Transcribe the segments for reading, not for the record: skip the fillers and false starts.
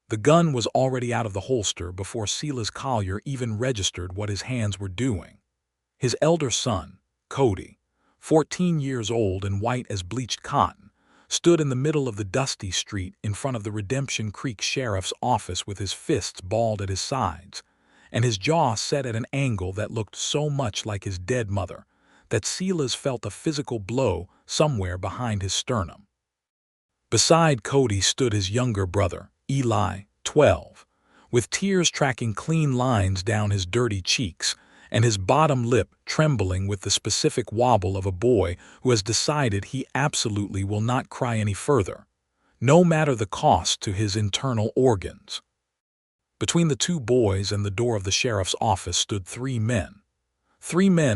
The gun was already out of the holster before Silas Collier even registered what his hands were doing. His elder son, Cody, 14 years old and white as bleached cotton, stood in the middle of the dusty street in front of the Redemption Creek Sheriff's office with his fists balled at his sides, and his jaw set at an angle that looked so much like his dead mother that Silas felt a physical blow somewhere behind his sternum. Beside Cody stood his younger brother, Eli, 12, with tears tracking clean lines down his dirty cheeks and his bottom lip trembling with the specific wobble of a boy who has decided he absolutely will not cry any further, no matter the cost to his internal organs. Between the two boys and the door of the sheriff's office stood three men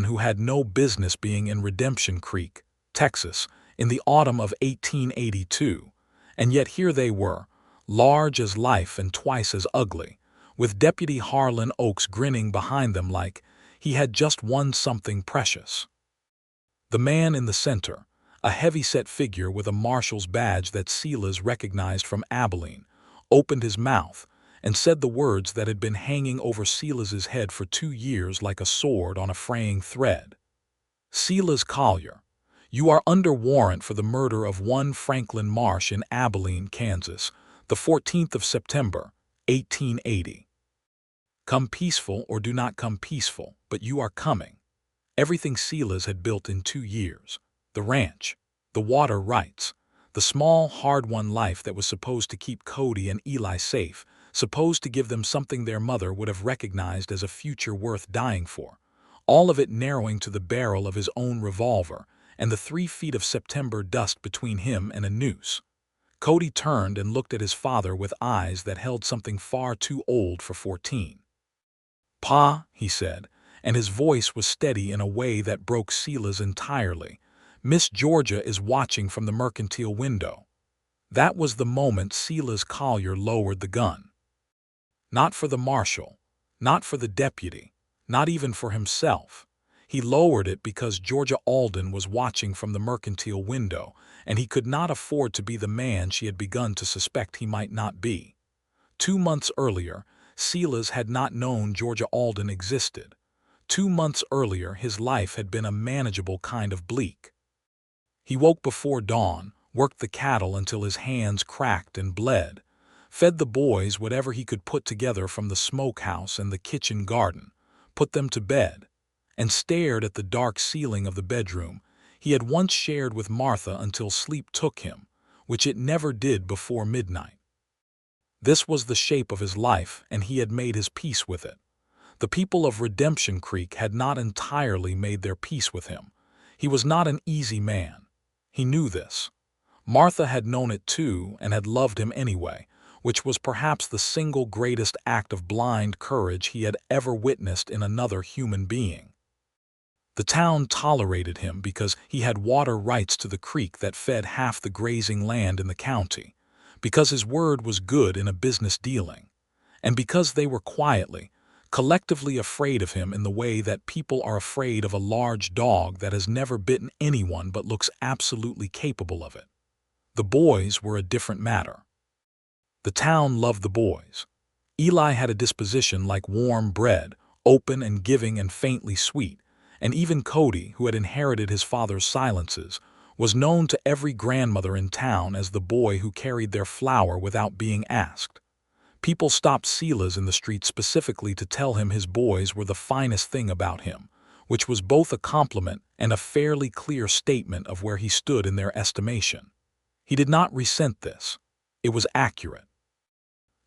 who had no business being in Redemption Creek, Texas, in the autumn of 1882, and yet here they were, large as life and twice as ugly, with Deputy Harlan Oakes grinning behind them like he had just won something precious. The man in the center, a heavy-set figure with a marshal's badge that Silas recognized from Abilene, opened his mouth and said the words that had been hanging over Silas's head for 2 years like a sword on a fraying thread. "Silas Collier, you are under warrant for the murder of one Franklin Marsh in Abilene, Kansas, the 14th of September, 1880. Come peaceful or do not come peaceful, but you are coming." Everything Silas had built in 2 years, the ranch, the water rights, the small, hard-won life that was supposed to keep Cody and Eli safe, supposed to give them something their mother would have recognized as a future worth dying for, all of it narrowing to the barrel of his own revolver and the 3 feet of September dust between him and a noose. Cody turned and looked at his father with eyes that held something far too old for 14. "Pa," he said, and his voice was steady in a way that broke Silas entirely, "Miss Georgia is watching from the mercantile window." That was the moment Silas Collier lowered the gun. Not for the marshal, not for the deputy, not even for himself. He lowered it because Georgia Alden was watching from the mercantile window, and he could not afford to be the man she had begun to suspect he might not be. 2 months earlier, Silas had not known Georgia Alden existed. 2 months earlier, his life had been a manageable kind of bleak. He woke before dawn, worked the cattle until his hands cracked and bled, fed the boys whatever he could put together from the smokehouse and the kitchen garden, put them to bed, and stared at the dark ceiling of the bedroom he had once shared with Martha until sleep took him, which it never did before midnight. This was the shape of his life, and he had made his peace with it. The people of Redemption Creek had not entirely made their peace with him. He was not an easy man. He knew this. Martha had known it too and had loved him anyway, which was perhaps the single greatest act of blind courage he had ever witnessed in another human being. The town tolerated him because he had water rights to the creek that fed half the grazing land in the county, because his word was good in a business dealing, and because they were quietly, collectively afraid of him in the way that people are afraid of a large dog that has never bitten anyone but looks absolutely capable of it. The boys were a different matter. The town loved the boys. Eli had a disposition like warm bread, open and giving and faintly sweet, and even Cody, who had inherited his father's silences, was known to every grandmother in town as the boy who carried their flour without being asked. People stopped Silas in the street specifically to tell him his boys were the finest thing about him, which was both a compliment and a fairly clear statement of where he stood in their estimation. He did not resent this. It was accurate.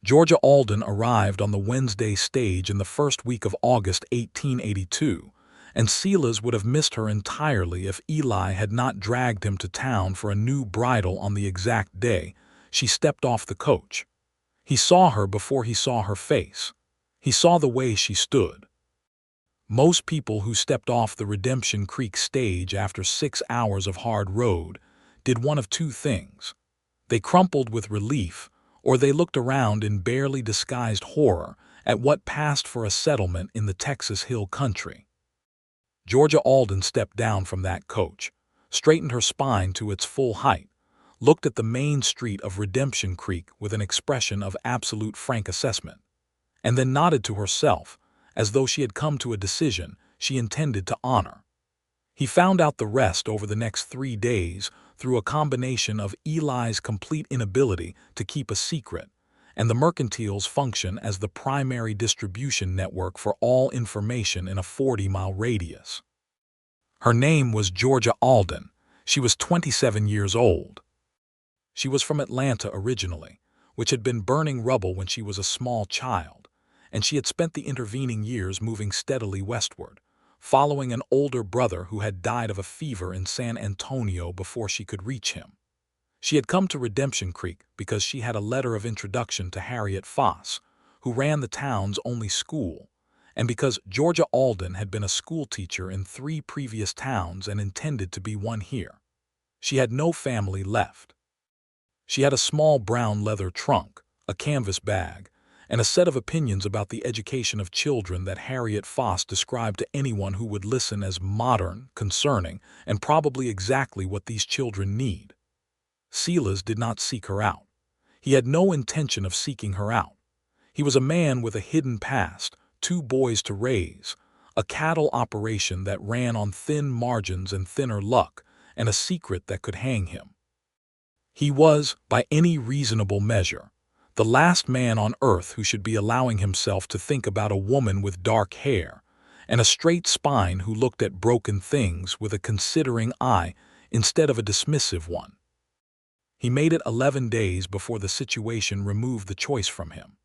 Georgia Alden arrived on the Wednesday stage in the first week of August 1882, and Silas would have missed her entirely if Eli had not dragged him to town for a new bridle on the exact day she stepped off the coach. He saw her before he saw her face. He saw the way she stood. Most people who stepped off the Redemption Creek stage after 6 hours of hard road did one of two things. They crumpled with relief, or they looked around in barely disguised horror at what passed for a settlement in the Texas Hill Country. Georgia Alden stepped down from that coach, straightened her spine to its full height, looked at the main street of Redemption Creek with an expression of absolute frank assessment, and then nodded to herself, as though she had come to a decision she intended to honor. He found out the rest over the next 3 days through a combination of Eli's complete inability to keep a secret and the mercantile's function as the primary distribution network for all information in a 40-mile radius. Her name was Georgia Alden. She was 27 years old. She was from Atlanta originally, which had been burning rubble when she was a small child, and she had spent the intervening years moving steadily westward, following an older brother who had died of a fever in San Antonio before she could reach him. She had come to Redemption Creek because she had a letter of introduction to Harriet Foss, who ran the town's only school, and because Georgia Alden had been a schoolteacher in 3 previous towns and intended to be one here. She had no family left. She had a small brown leather trunk, a canvas bag, and a set of opinions about the education of children that Harriet Foss described to anyone who would listen as modern, concerning, and probably exactly what these children need. Silas did not seek her out. He had no intention of seeking her out. He was a man with a hidden past, 2 boys to raise, a cattle operation that ran on thin margins and thinner luck, and a secret that could hang him. He was, by any reasonable measure, the last man on earth who should be allowing himself to think about a woman with dark hair and a straight spine who looked at broken things with a considering eye instead of a dismissive one. He made it 11 days before the situation removed the choice from him.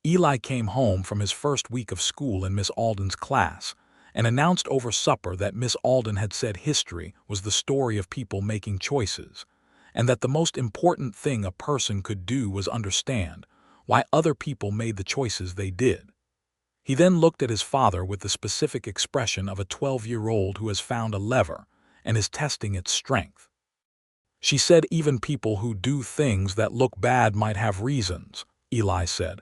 Eli came home from his first week of school in Miss Alden's class and announced over supper that Miss Alden had said history was the story of people making choices, and that the most important thing a person could do was understand why other people made the choices they did. He then looked at his father with the specific expression of a 12-year-old who has found a lever and is testing its strength. She said even people who do things that look bad might have reasons, Eli said.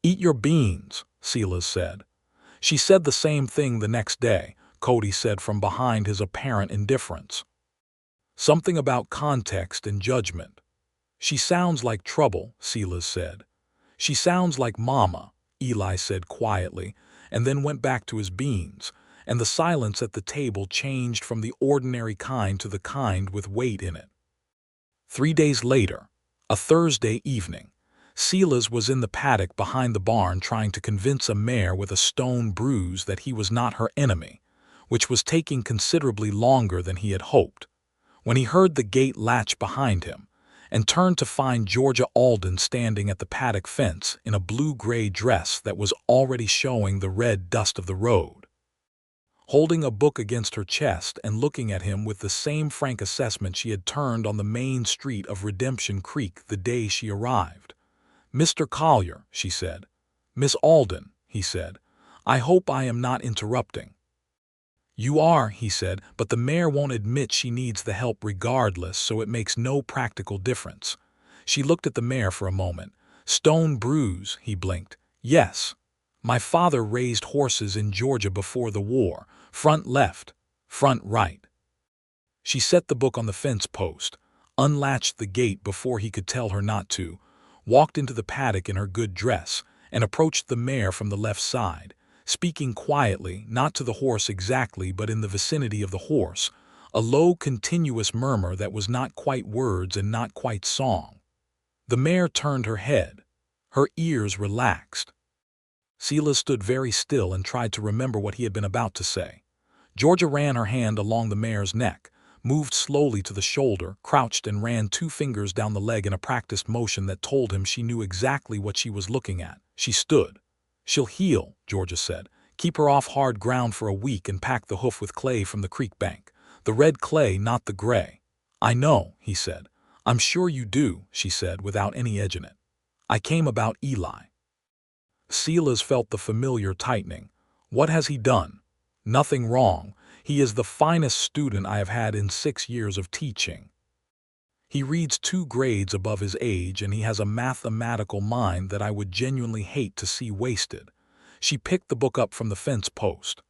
Eat your beans, Silas said. She said the same thing the next day, Cody said from behind his apparent indifference. Something about context and judgment. She sounds like trouble, Silas said. She sounds like Mama, Eli said quietly, and then went back to his beans, and the silence at the table changed from the ordinary kind to the kind with weight in it. 3 days later, a Thursday evening, Silas was in the paddock behind the barn trying to convince a mare with a stone bruise that he was not her enemy, which was taking considerably longer than he had hoped, when he heard the gate latch behind him and turned to find Georgia Alden standing at the paddock fence in a blue-gray dress that was already showing the red dust of the road. Holding a book against her chest and looking at him with the same frank assessment she had turned on the main street of Redemption Creek the day she arrived. "Mr. Collier," she said. "Miss Alden," he said. "I hope I am not interrupting." "You are," he said, "but the mare won't admit she needs the help regardless, so it makes no practical difference." She looked at the mare for a moment. "Stone bruise," he blinked. "Yes. My father raised horses in Georgia before the war. Front left, front right." She set the book on the fence post, unlatched the gate before he could tell her not to, walked into the paddock in her good dress, and approached the mare from the left side, speaking quietly, not to the horse exactly but in the vicinity of the horse, a low continuous murmur that was not quite words and not quite song. The mare turned her head. Her ears relaxed. Silas stood very still and tried to remember what he had been about to say. Georgia ran her hand along the mare's neck, moved slowly to the shoulder, crouched and ran 2 fingers down the leg in a practiced motion that told him she knew exactly what she was looking at. She stood. "She'll heal," Georgia said. "Keep her off hard ground for a week and pack the hoof with clay from the creek bank. The red clay, not the gray." "I know," he said. "I'm sure you do," she said without any edge in it. "I came about Eli." Silas felt the familiar tightening. What has he done? Nothing wrong. He is the finest student I have had in 6 years of teaching. He reads 2 grades above his age, and he has a mathematical mind that I would genuinely hate to see wasted. She picked the book up from the fence post.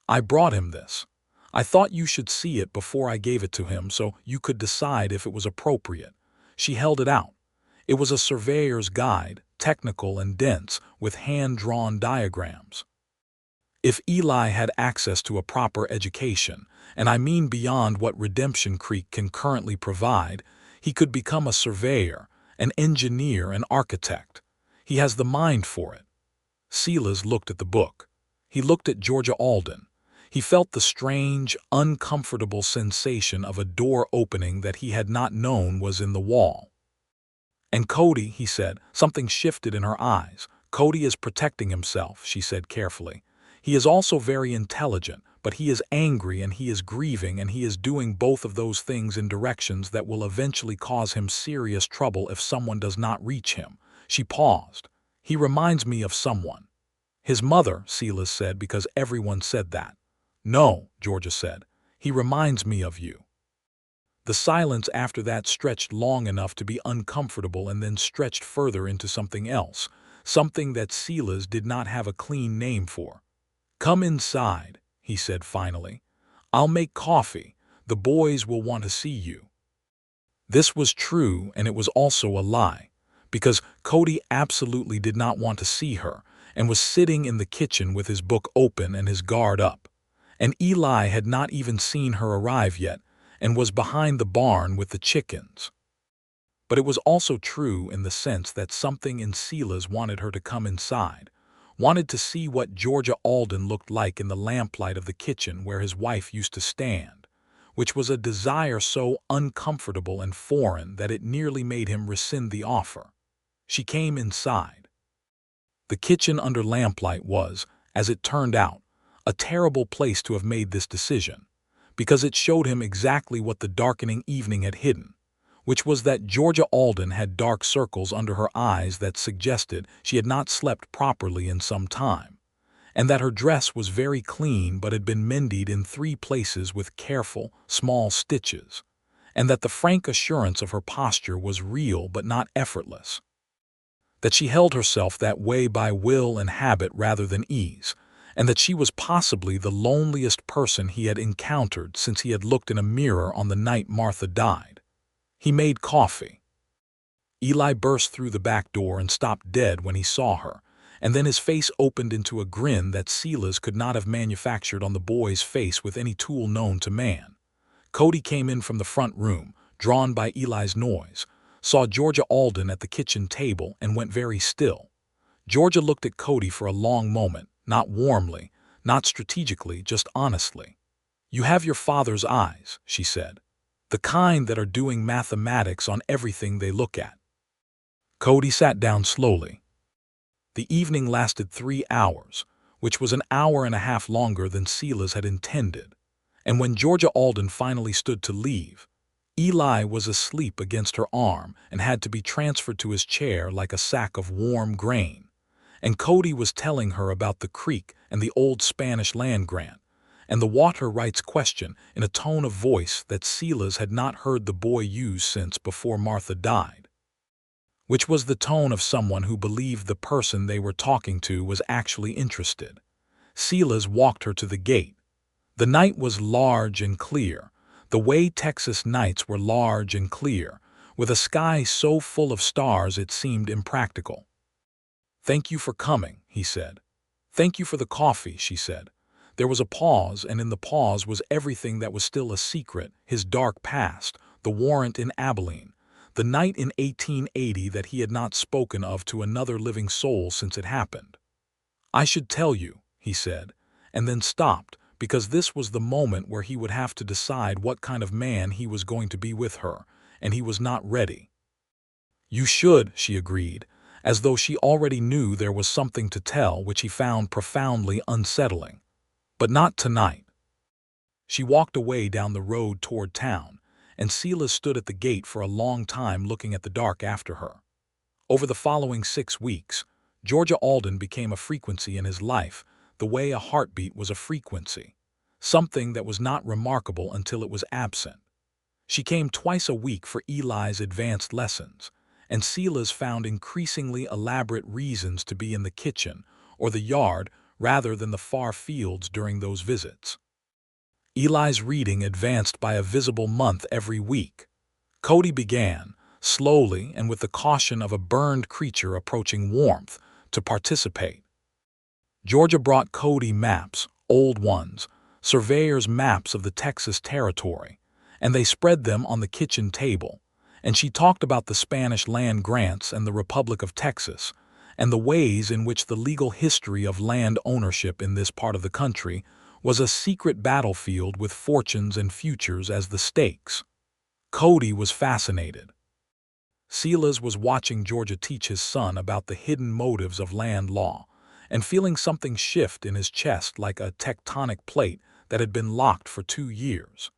"I brought him this. I thought you should see it before I gave it to him so you could decide if it was appropriate." She held it out. It was a surveyor's guide, technical and dense, with hand-drawn diagrams. If Eli had access to a proper education, and I mean beyond what Redemption Creek can currently provide, he could become a surveyor, an engineer, an architect. He has the mind for it. Silas looked at the book. He looked at Georgia Alden. He felt the strange, uncomfortable sensation of a door opening that he had not known was in the wall. "And Cody," he said. Something shifted in her eyes. "Cody is protecting himself," she said carefully. "He is also very intelligent, but he is angry and he is grieving, and he is doing both of those things in directions that will eventually cause him serious trouble if someone does not reach him." She paused. "He reminds me of someone." "His mother," Silas said, because everyone said that. "No," Georgia said. "He reminds me of you." The silence after that stretched long enough to be uncomfortable and then stretched further into something else, something that Silas did not have a clean name for. "Come inside," he said finally. "I'll make coffee. The boys will want to see you." This was true, and it was also a lie, because Cody absolutely did not want to see her and was sitting in the kitchen with his book open and his guard up. And Eli had not even seen her arrive yet, and was behind the barn with the chickens. But it was also true in the sense that something in Silas wanted her to come inside, wanted to see what Georgia Alden looked like in the lamplight of the kitchen where his wife used to stand, which was a desire so uncomfortable and foreign that it nearly made him rescind the offer. She came inside. The kitchen under lamplight was, as it turned out, a terrible place to have made this decision, because it showed him exactly what the darkening evening had hidden, which was that Georgia Alden had dark circles under her eyes that suggested she had not slept properly in some time, and that her dress was very clean but had been mended in 3 places with careful, small stitches, and that the frank assurance of her posture was real but not effortless, that she held herself that way by will and habit rather than ease, and that she was possibly the loneliest person he had encountered since he had looked in a mirror on the night Martha died. He made coffee. Eli burst through the back door and stopped dead when he saw her, and then his face opened into a grin that Silas could not have manufactured on the boy's face with any tool known to man. Cody came in from the front room, drawn by Eli's noise, saw Georgia Alden at the kitchen table, and went very still. Georgia looked at Cody for a long moment, not warmly, not strategically, just honestly. "You have your father's eyes," she said. "The kind that are doing mathematics on everything they look at." Cody sat down slowly. The evening lasted 3 hours, which was an hour and a half longer than Silas had intended, and when Georgia Alden finally stood to leave, Eli was asleep against her arm and had to be transferred to his chair like a sack of warm grain. And Cody was telling her about the creek and the old Spanish land grant, and the water rights question in a tone of voice that Silas had not heard the boy use since before Martha died, which was the tone of someone who believed the person they were talking to was actually interested. Silas walked her to the gate. The night was large and clear, the way Texas nights were large and clear, with a sky so full of stars it seemed impractical. "Thank you for coming," he said. "Thank you for the coffee," she said. There was a pause, and in the pause was everything that was still a secret: his dark past, the warrant in Abilene, the night in 1880 that he had not spoken of to another living soul since it happened. "I should tell you," he said, and then stopped, because this was the moment where he would have to decide what kind of man he was going to be with her, and he was not ready. "You should," she agreed, as though she already knew there was something to tell which he found profoundly unsettling. "But not tonight." She walked away down the road toward town, and Silas stood at the gate for a long time looking at the dark after her. Over the following 6 weeks, Georgia Alden became a frequency in his life, the way a heartbeat was a frequency, something that was not remarkable until it was absent. She came twice a week for Eli's advanced lessons, and Silas found increasingly elaborate reasons to be in the kitchen or the yard rather than the far fields during those visits. Eli's reading advanced by a visible month every week. Cody began, slowly and with the caution of a burned creature approaching warmth, to participate. Georgia brought Cody maps, old ones, surveyor's maps of the Texas territory, and they spread them on the kitchen table, and she talked about the Spanish land grants and the Republic of Texas, and the ways in which the legal history of land ownership in this part of the country was a secret battlefield with fortunes and futures as the stakes. Cody was fascinated. Silas was watching Georgia teach his son about the hidden motives of land law, and feeling something shift in his chest like a tectonic plate that had been locked for 2 years.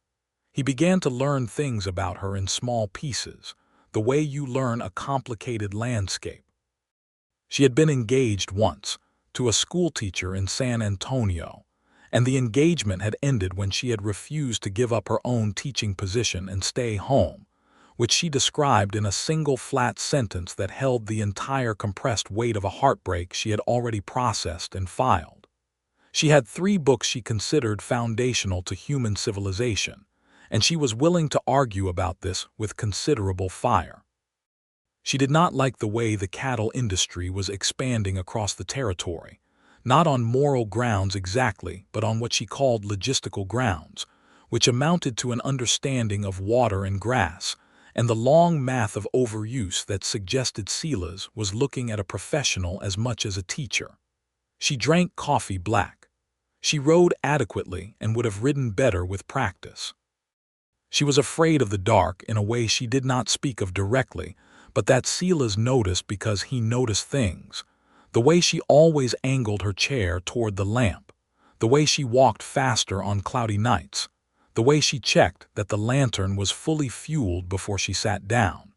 He began to learn things about her in small pieces, the way you learn a complicated landscape. She had been engaged once, to a schoolteacher in San Antonio, and the engagement had ended when she had refused to give up her own teaching position and stay home, which she described in a single flat sentence that held the entire compressed weight of a heartbreak she had already processed and filed. She had 3 books she considered foundational to human civilization, and she was willing to argue about this with considerable fire. She did not like the way the cattle industry was expanding across the territory, not on moral grounds exactly, but on what she called logistical grounds, which amounted to an understanding of water and grass, and the long math of overuse that suggested Silas was looking at a professional as much as a teacher. She drank coffee black. She rode adequately and would have ridden better with practice. She was afraid of the dark in a way she did not speak of directly, but that Silas noticed because he noticed things. The way she always angled her chair toward the lamp, the way she walked faster on cloudy nights, the way she checked that the lantern was fully fueled before she sat down.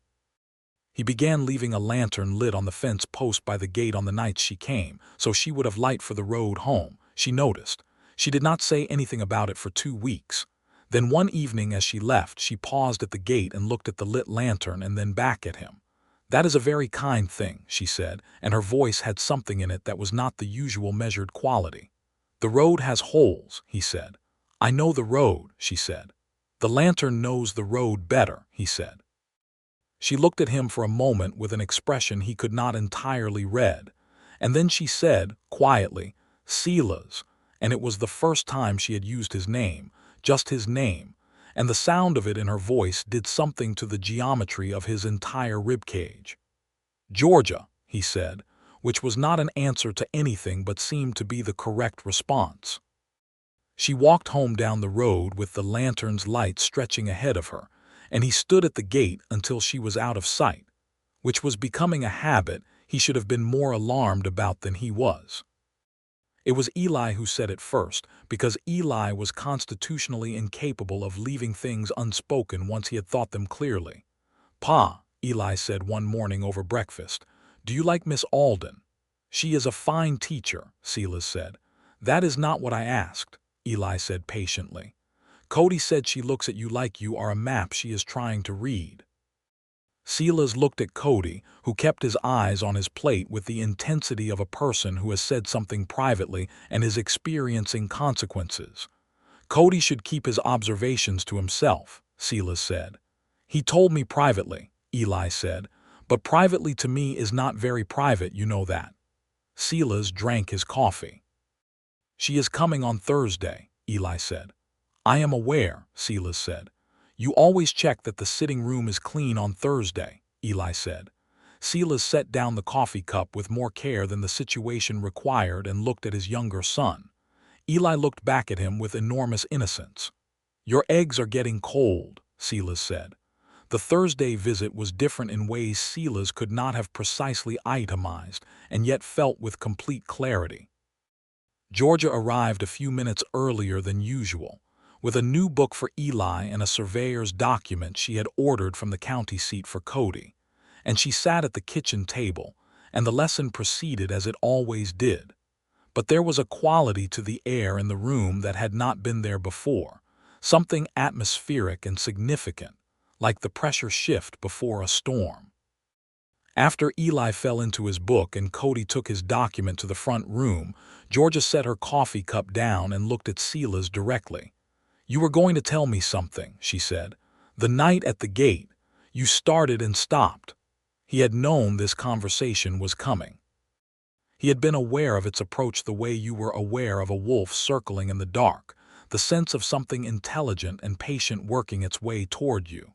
He began leaving a lantern lit on the fence post by the gate on the nights she came, so she would have light for the road home, she noticed. She did not say anything about it for 2 weeks. Then one evening as she left, she paused at the gate and looked at the lit lantern and then back at him. "That is a very kind thing," she said, and her voice had something in it that was not the usual measured quality. "The road has holes," he said. "I know the road," she said. "The lantern knows the road better," he said. She looked at him for a moment with an expression he could not entirely read, and then she said, quietly, "Silas," and it was the first time she had used his name, just his name, and the sound of it in her voice did something to the geometry of his entire ribcage. "Georgia," he said, which was not an answer to anything but seemed to be the correct response. She walked home down the road with the lantern's light stretching ahead of her, and he stood at the gate until she was out of sight, which was becoming a habit he should have been more alarmed about than he was. It was Eli who said it first, because Eli was constitutionally incapable of leaving things unspoken once he had thought them clearly. "Pa," Eli said one morning over breakfast, "do you like Miss Alden?" "She is a fine teacher," Silas said. "That is not what I asked," Eli said patiently. "Cody said she looks at you like you are a map she is trying to read." Silas looked at Cody, who kept his eyes on his plate with the intensity of a person who has said something privately and is experiencing consequences. "Cody should keep his observations to himself," Silas said. "He told me privately," Eli said, "but privately to me is not very private, you know that." Silas drank his coffee. "She is coming on Thursday," Eli said. "I am aware," Silas said. "You always check that the sitting room is clean on Thursday," Eli said. Silas set down the coffee cup with more care than the situation required and looked at his younger son. Eli looked back at him with enormous innocence. "Your eggs are getting cold," Silas said. The Thursday visit was different in ways Silas could not have precisely itemized and yet felt with complete clarity. Georgia arrived a few minutes earlier than usual, with a new book for Eli and a surveyor's document she had ordered from the county seat for Cody, and she sat at the kitchen table, and the lesson proceeded as it always did. But there was a quality to the air in the room that had not been there before, something atmospheric and significant, like the pressure shift before a storm. After Eli fell into his book and Cody took his document to the front room, Georgia set her coffee cup down and looked at Silas directly. "You were going to tell me something," she said. "The night at the gate. You started and stopped. He had known this conversation was coming. He had been aware of its approach the way you were aware of a wolf circling in the dark, the sense of something intelligent and patient working its way toward you.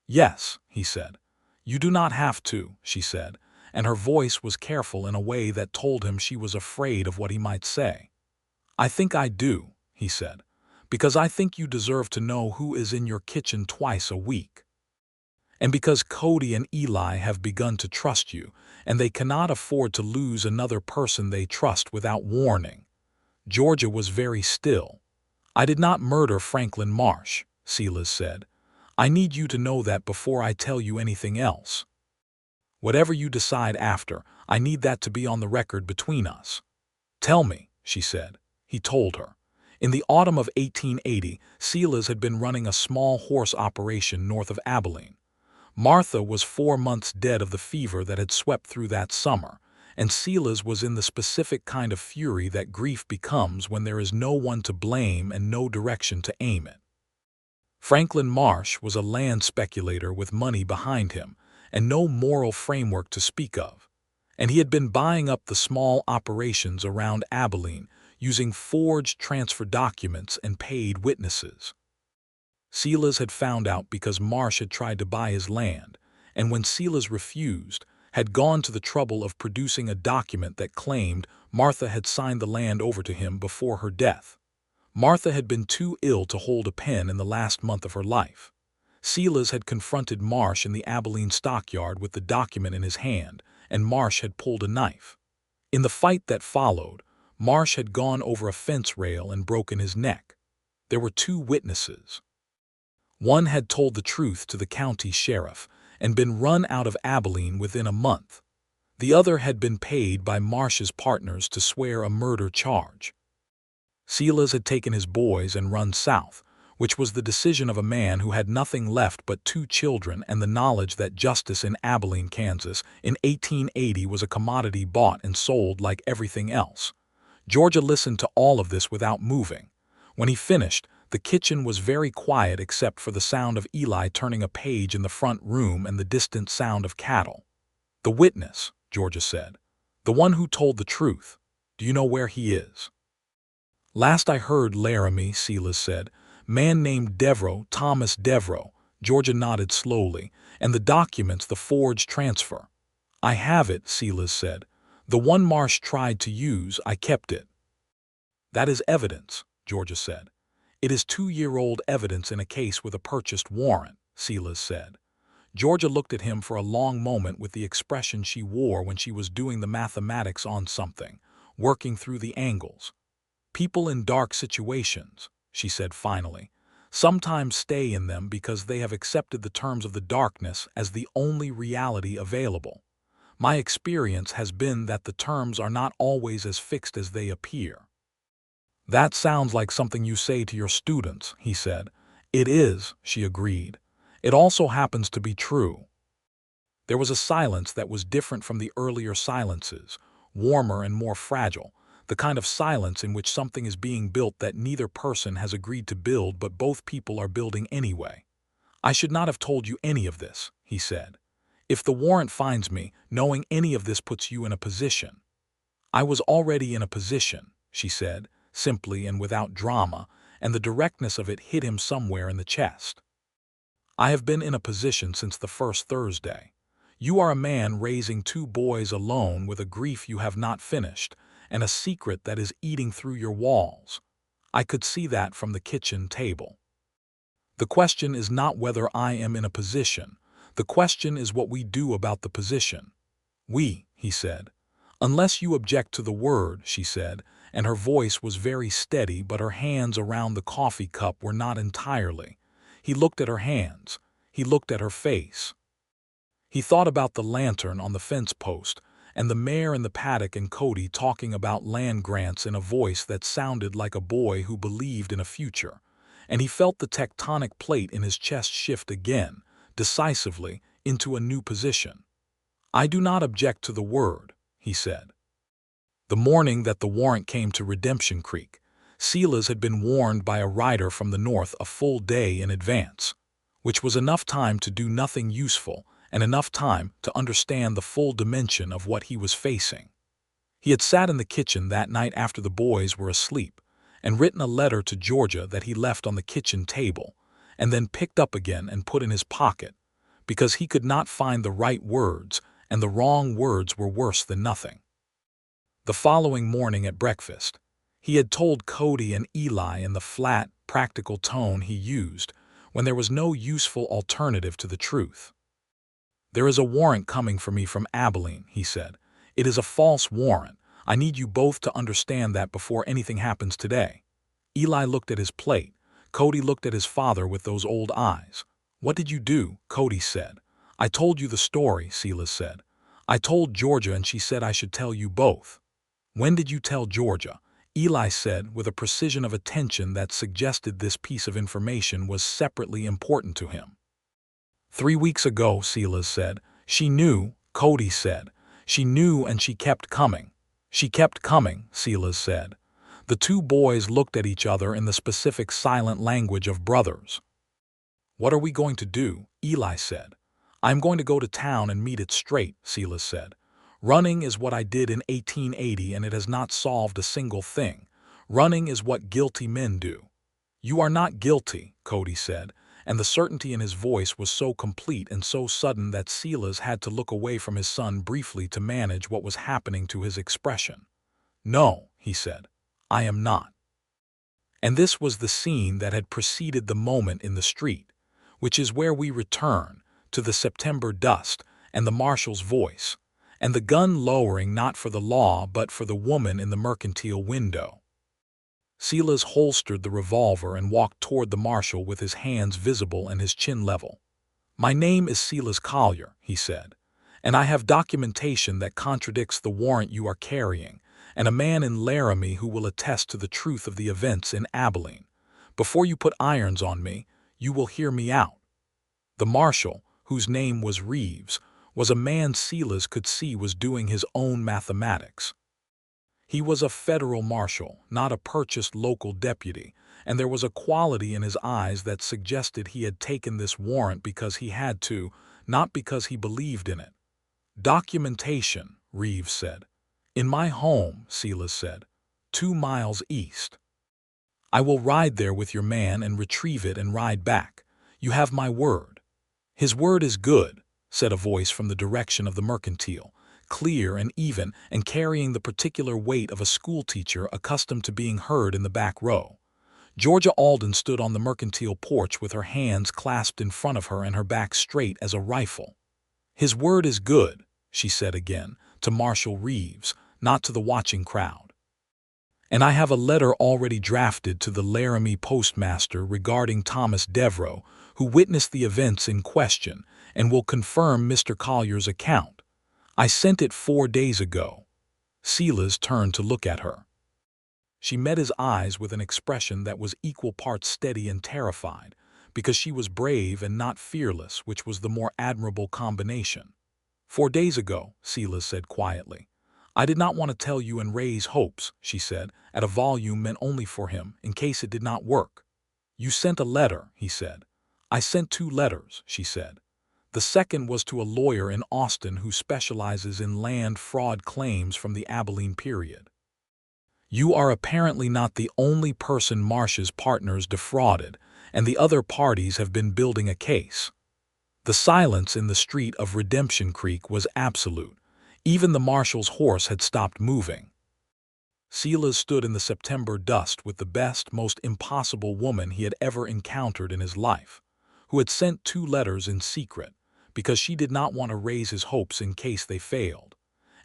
Yes, he said. You do not have to, she said, and her voice was careful in a way that told him she was afraid of what he might say. I think I do, he said, because I think you deserve to know who is in your kitchen twice a week. And because Cody and Eli have begun to trust you, and they cannot afford to lose another person they trust without warning. Georgia was very still. I did not murder Franklin Marsh, Silas said. I need you to know that before I tell you anything else. Whatever you decide after, I need that to be on the record between us. Tell me, she said. He told her. In the autumn of 1880, Silas had been running a small horse operation north of Abilene. Martha was 4 months dead of the fever that had swept through that summer, and Silas was in the specific kind of fury that grief becomes when there is no one to blame and no direction to aim it. Franklin Marsh was a land speculator with money behind him and no moral framework to speak of, and he had been buying up the small operations around Abilene using forged transfer documents and paid witnesses. Silas had found out because Marsh had tried to buy his land, and when Silas refused, had gone to the trouble of producing a document that claimed Martha had signed the land over to him before her death. Martha had been too ill to hold a pen in the last month of her life. Silas had confronted Marsh in the Abilene stockyard with the document in his hand, and Marsh had pulled a knife. In the fight that followed, Marsh had gone over a fence rail and broken his neck. There were 2 witnesses. One had told the truth to the county sheriff and been run out of Abilene within a month. The other had been paid by Marsh's partners to swear a murder charge. Silas had taken his boys and run south, which was the decision of a man who had nothing left but 2 children and the knowledge that justice in Abilene, Kansas, in 1880 was a commodity bought and sold like everything else. Georgia listened to all of this without moving. When he finished, the kitchen was very quiet except for the sound of Eli turning a page in the front room and the distant sound of cattle. The witness, Georgia said. The one who told the truth. Do you know where he is? Last I heard Laramie, Silas said. Man named Devereaux, Thomas Devereaux. Georgia nodded slowly. And the documents, the forged transfer. I have it, Silas said. The one Marsh tried to use, I kept it. That is evidence, Georgia said. It is 2-year-old evidence in a case with a purchased warrant, Silas said. Georgia looked at him for a long moment with the expression she wore when she was doing the mathematics on something, working through the angles. People in dark situations, she said finally, sometimes stay in them because they have accepted the terms of the darkness as the only reality available. My experience has been that the terms are not always as fixed as they appear. That sounds like something you say to your students, he said. It is, she agreed. It also happens to be true. There was a silence that was different from the earlier silences, warmer and more fragile, the kind of silence in which something is being built that neither person has agreed to build but both people are building anyway. I should not have told you any of this, he said. If the warrant finds me, knowing any of this puts you in a position. I was already in a position, she said, simply and without drama, and the directness of it hit him somewhere in the chest. I have been in a position since the first Thursday. You are a man raising 2 boys alone with a grief you have not finished, and a secret that is eating through your walls. I could see that from the kitchen table. The question is not whether I am in a position. The question is what we do about the position. We, he said. Unless you object to the word, she said, and her voice was very steady, but her hands around the coffee cup were not entirely. He looked at her hands. He looked at her face. He thought about the lantern on the fence post, and the mare in the paddock and Cody talking about land grants in a voice that sounded like a boy who believed in a future, and he felt the tectonic plate in his chest shift again, decisively, into a new position. I do not object to the word, he said. The morning that the warrant came to Redemption Creek, Silas had been warned by a rider from the north a full day in advance. which was enough time to do nothing useful and enough time to understand the full dimension of what he was facing. He had sat in the kitchen that night after the boys were asleep and written a letter to Georgia that he left on the kitchen table and then picked up again and put in his pocket because he could not find the right words, and the wrong words were worse than nothing. The following morning at breakfast, he had told Cody and Eli in the flat, practical tone he used when there was no useful alternative to the truth. "There is a warrant coming for me from Abilene," he said. "It is a false warrant. I need you both to understand that before anything happens today." Eli looked at his plate. Cody looked at his father with those old eyes. "What did you do?" Cody said. "I told you the story," Silas said. "I told Georgia and she said I should tell you both." "When did you tell Georgia?" Eli said with a precision of attention that suggested this piece of information was separately important to him. 3 weeks ago, Silas said. "She knew," Cody said. "She knew and she kept coming." "She kept coming," Silas said. The two boys looked at each other in the specific silent language of brothers. "What are we going to do?" Eli said. "I'm going to go to town and meet it straight," Silas said. "Running is what I did in 1880 and it has not solved a single thing. Running is what guilty men do." "You are not guilty," Cody said, and the certainty in his voice was so complete and so sudden that Silas had to look away from his son briefly to manage what was happening to his expression. "No," he said, "I am not." And this was the scene that had preceded the moment in the street, which is where we return to the September dust and the marshal's voice, and the gun lowering not for the law but for the woman in the mercantile window. Silas holstered the revolver and walked toward the marshal with his hands visible and his chin level. "My name is Silas Collier," he said, "and I have documentation that contradicts the warrant you are carrying, and a man in Laramie who will attest to the truth of the events in Abilene. Before you put irons on me, you will hear me out." The marshal, whose name was Reeves, was a man Silas could see was doing his own mathematics. He was a federal marshal, not a purchased local deputy, and there was a quality in his eyes that suggested he had taken this warrant because he had to, not because he believed in it. "Documentation," Reeves said. "In my home," Silas said, 2 miles east. "I will ride there with your man and retrieve it and ride back. You have my word." "His word is good," said a voice from the direction of the mercantile, clear and even and carrying the particular weight of a schoolteacher accustomed to being heard in the back row. Georgia Alden stood on the mercantile porch with her hands clasped in front of her and her back straight as a rifle. "His word is good," she said again, to Marshal Reeves, not to the watching crowd. "And I have a letter already drafted to the Laramie postmaster regarding Thomas Devereaux, who witnessed the events in question and will confirm Mr. Collier's account. I sent it 4 days ago." Silas turned to look at her. She met his eyes with an expression that was equal parts steady and terrified, because she was brave and not fearless, which was the more admirable combination. "4 days ago," Silas said quietly. "I did not want to tell you and raise hopes," she said, at a volume meant only for him, in case it did not work. "You sent a letter," he said. "I sent 2 letters," she said. "The second was to a lawyer in Austin who specializes in land fraud claims from the Abilene period. You are apparently not the only person Marsh's partners defrauded, and the other parties have been building a case." The silence in the street of Redemption Creek was absolute. Even the marshal's horse had stopped moving. Silas stood in the September dust with the best, most impossible woman he had ever encountered in his life, who had sent 2 letters in secret, because she did not want to raise his hopes in case they failed,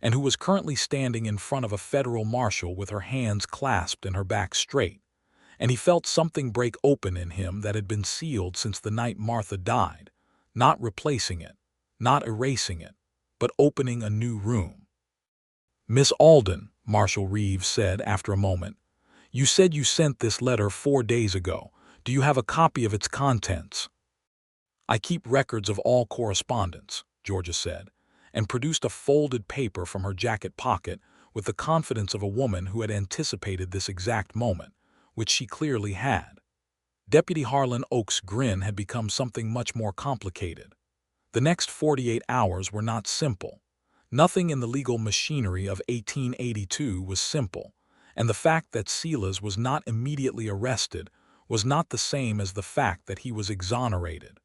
and who was currently standing in front of a federal marshal with her hands clasped and her back straight, and he felt something break open in him that had been sealed since the night Martha died, not replacing it, not erasing it, but opening a new room. "Miss Alden," Marshal Reeves said after a moment, "you said you sent this letter 4 days ago. Do you have a copy of its contents?" "I keep records of all correspondence," Georgia said, and produced a folded paper from her jacket pocket with the confidence of a woman who had anticipated this exact moment, which she clearly had. Deputy Harlan Oak's grin had become something much more complicated. The next 48 hours were not simple. Nothing in the legal machinery of 1882 was simple, and the fact that Silas was not immediately arrested was not the same as the fact that he was exonerated.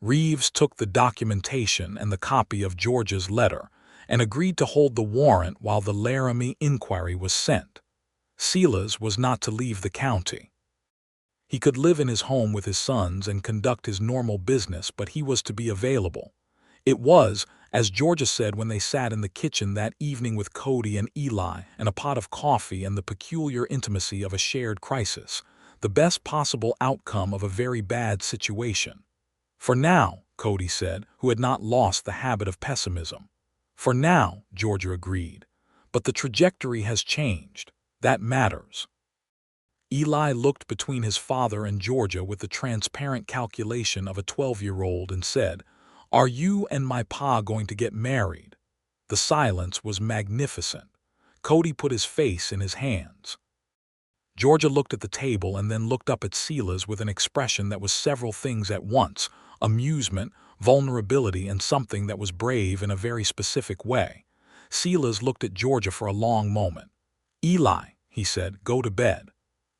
Reeves took the documentation and the copy of Georgia's letter and agreed to hold the warrant while the Laramie inquiry was sent. Silas was not to leave the county. He could live in his home with his sons and conduct his normal business, but he was to be available. It was, as Georgia said when they sat in the kitchen that evening with Cody and Eli and a pot of coffee and the peculiar intimacy of a shared crisis, the best possible outcome of a very bad situation. For now, Cody said, who had not lost the habit of pessimism. For now, Georgia agreed. But the trajectory has changed. That matters. Eli looked between his father and Georgia with the transparent calculation of a 12-year-old and said, "Are you and my pa going to get married?" The silence was magnificent. Cody put his face in his hands. Georgia looked at the table and then looked up at Silas with an expression that was several things at once: amusement, vulnerability, and something that was brave in a very specific way. Silas looked at Georgia for a long moment. "Eli," he said, "go to bed."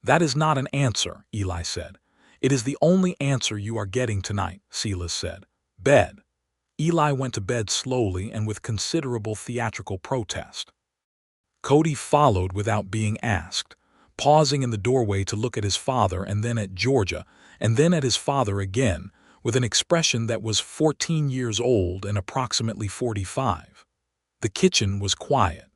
"That is not an answer," Eli said. "It is the only answer you are getting tonight," Silas said. "Bed." Eli went to bed slowly and with considerable theatrical protest. Cody followed without being asked, pausing in the doorway to look at his father and then at Georgia, and then at his father again, with an expression that was 14 years old and approximately 45. The kitchen was quiet.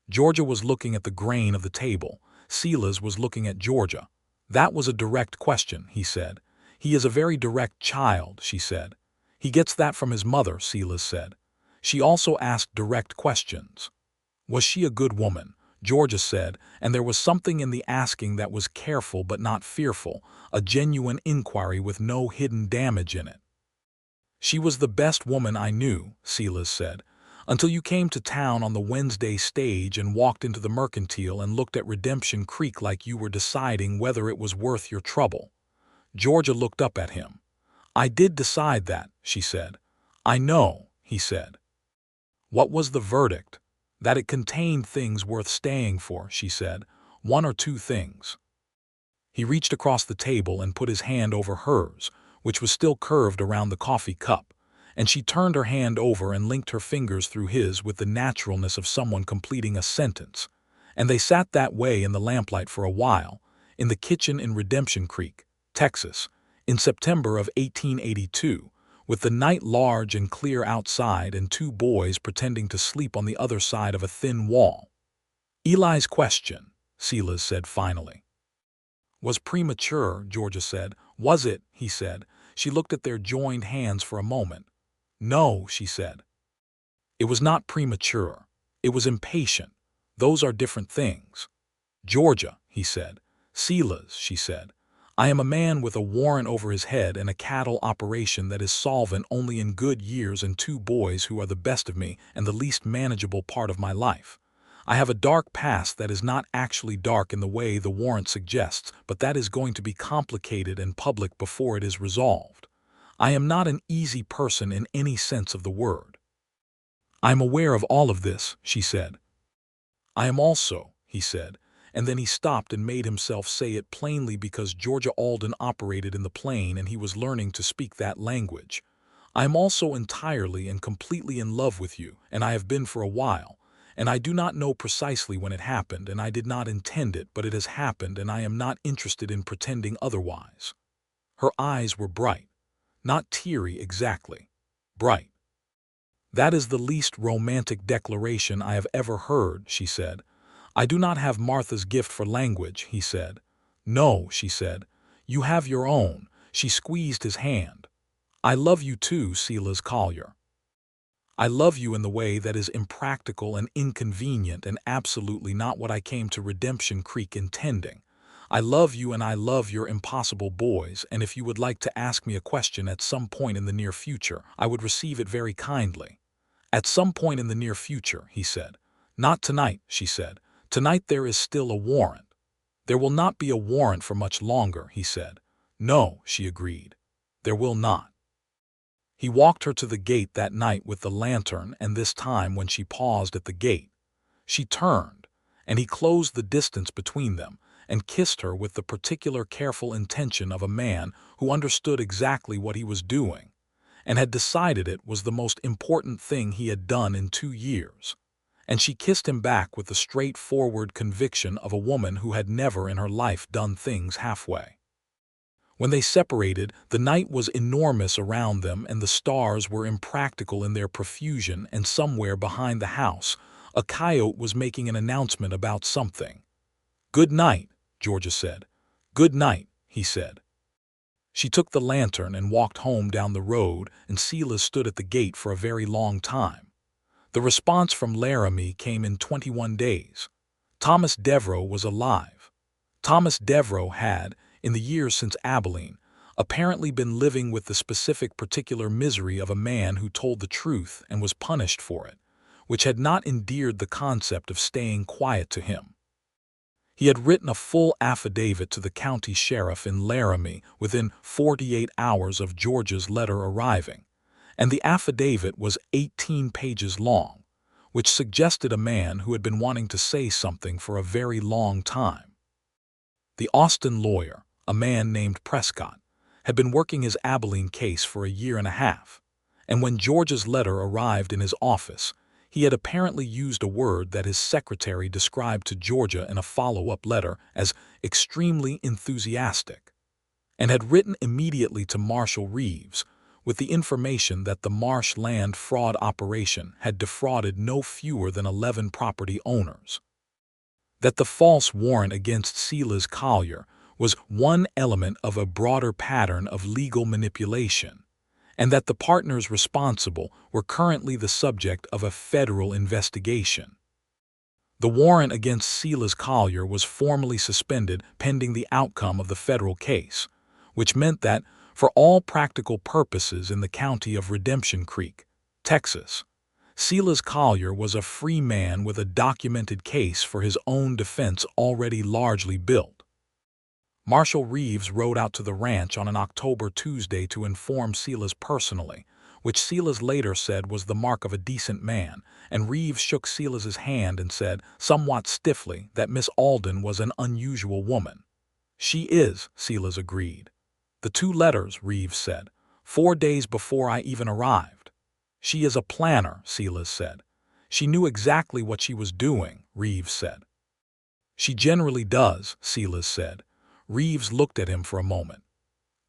Georgia was looking at the grain of the table. Silas was looking at Georgia. "That was a direct question," he said. "He is a very direct child," she said. "He gets that from his mother," Silas said. She also asked direct questions. "Was she a good woman?" Georgia said, and there was something in the asking that was careful but not fearful, a genuine inquiry with no hidden damage in it. "She was the best woman I knew," Silas said, "until you came to town on the Wednesday stage and walked into the mercantile and looked at Redemption Creek like you were deciding whether it was worth your trouble." Georgia looked up at him. "I did decide that," she said. "I know," he said. "What was the verdict?" "That it contained things worth staying for," she said. "One or two things." He reached across the table and put his hand over hers, which was still curved around the coffee cup, and she turned her hand over and linked her fingers through his with the naturalness of someone completing a sentence. And they sat that way in the lamplight for a while, in the kitchen in Redemption Creek, Texas, in September of 1882, with the night large and clear outside and two boys pretending to sleep on the other side of a thin wall. "Eli's question," Silas said finally. "Was premature," Georgia said. "Was it?" he said. She looked at their joined hands for a moment. "No," she said. "It was not premature. It was impatient. Those are different things." "Georgia," he said. "Silas," she said. "I am a man with a warrant over his head and a cattle operation that is solvent only in good years and two boys who are the best of me and the least manageable part of my life. I have a dark past that is not actually dark in the way the warrant suggests, but that is going to be complicated and public before it is resolved. I am not an easy person in any sense of the word." "I am aware of all of this," she said. "I am also," he said, and then he stopped and made himself say it plainly because Georgia Alden operated in the plane and he was learning to speak that language. "I am also entirely and completely in love with you, and I have been for a while, and I do not know precisely when it happened, and I did not intend it, but it has happened, and I am not interested in pretending otherwise." Her eyes were bright. Not teary exactly. Bright. "That is the least romantic declaration I have ever heard," she said. "I do not have Martha's gift for language," he said. "No," she said. "You have your own." She squeezed his hand. "I love you too, Silas Collier. I love you in the way that is impractical and inconvenient and absolutely not what I came to Redemption Creek intending. I love you and I love your impossible boys, and if you would like to ask me a question at some point in the near future, I would receive it very kindly." "At some point in the near future," he said. "Not tonight," she said. "Tonight there is still a warrant." "There will not be a warrant for much longer," he said. "No," she agreed. "There will not." He walked her to the gate that night with the lantern, and this time when she paused at the gate, she turned, and he closed the distance between them and kissed her with the particular careful intention of a man who understood exactly what he was doing and had decided it was the most important thing he had done in 2 years. And she kissed him back with the straightforward conviction of a woman who had never in her life done things halfway. When they separated, the night was enormous around them and the stars were impractical in their profusion, and somewhere behind the house, a coyote was making an announcement about something. "Good night," Georgia said. "Good night," he said. She took the lantern and walked home down the road, and Silas stood at the gate for a very long time. The response from Laramie came in 21 days. Thomas Devereux was alive. Thomas Devereux had, in the years since Abilene, apparently been living with the specific particular misery of a man who told the truth and was punished for it, which had not endeared the concept of staying quiet to him. He had written a full affidavit to the county sheriff in Laramie within 48 hours of Georgia's letter arriving, and the affidavit was 18 pages long, which suggested a man who had been wanting to say something for a very long time. The Austin lawyer, a man named Prescott, had been working his Abilene case for a year and a half, and when Georgia's letter arrived in his office, he had apparently used a word that his secretary described to Georgia in a follow-up letter as extremely enthusiastic, and had written immediately to Marshal Reeves with the information that the marsh land fraud operation had defrauded no fewer than 11 property owners, that the false warrant against Silas Collier was one element of a broader pattern of legal manipulation, and that the partners responsible were currently the subject of a federal investigation. The warrant against Silas Collier was formally suspended pending the outcome of the federal case, which meant that, for all practical purposes in the county of Redemption Creek, Texas, Silas Collier was a free man with a documented case for his own defense already largely built. Marshal Reeves rode out to the ranch on an October Tuesday to inform Silas personally, which Silas later said was the mark of a decent man, and Reeves shook Silas's hand and said, somewhat stiffly, that Miss Alden was an unusual woman. "She is," Silas agreed. "The 2 letters," Reeves said, 4 days before I even arrived." "She is a planner," Silas said. "She knew exactly what she was doing," Reeves said. "She generally does," Silas said. Reeves looked at him for a moment.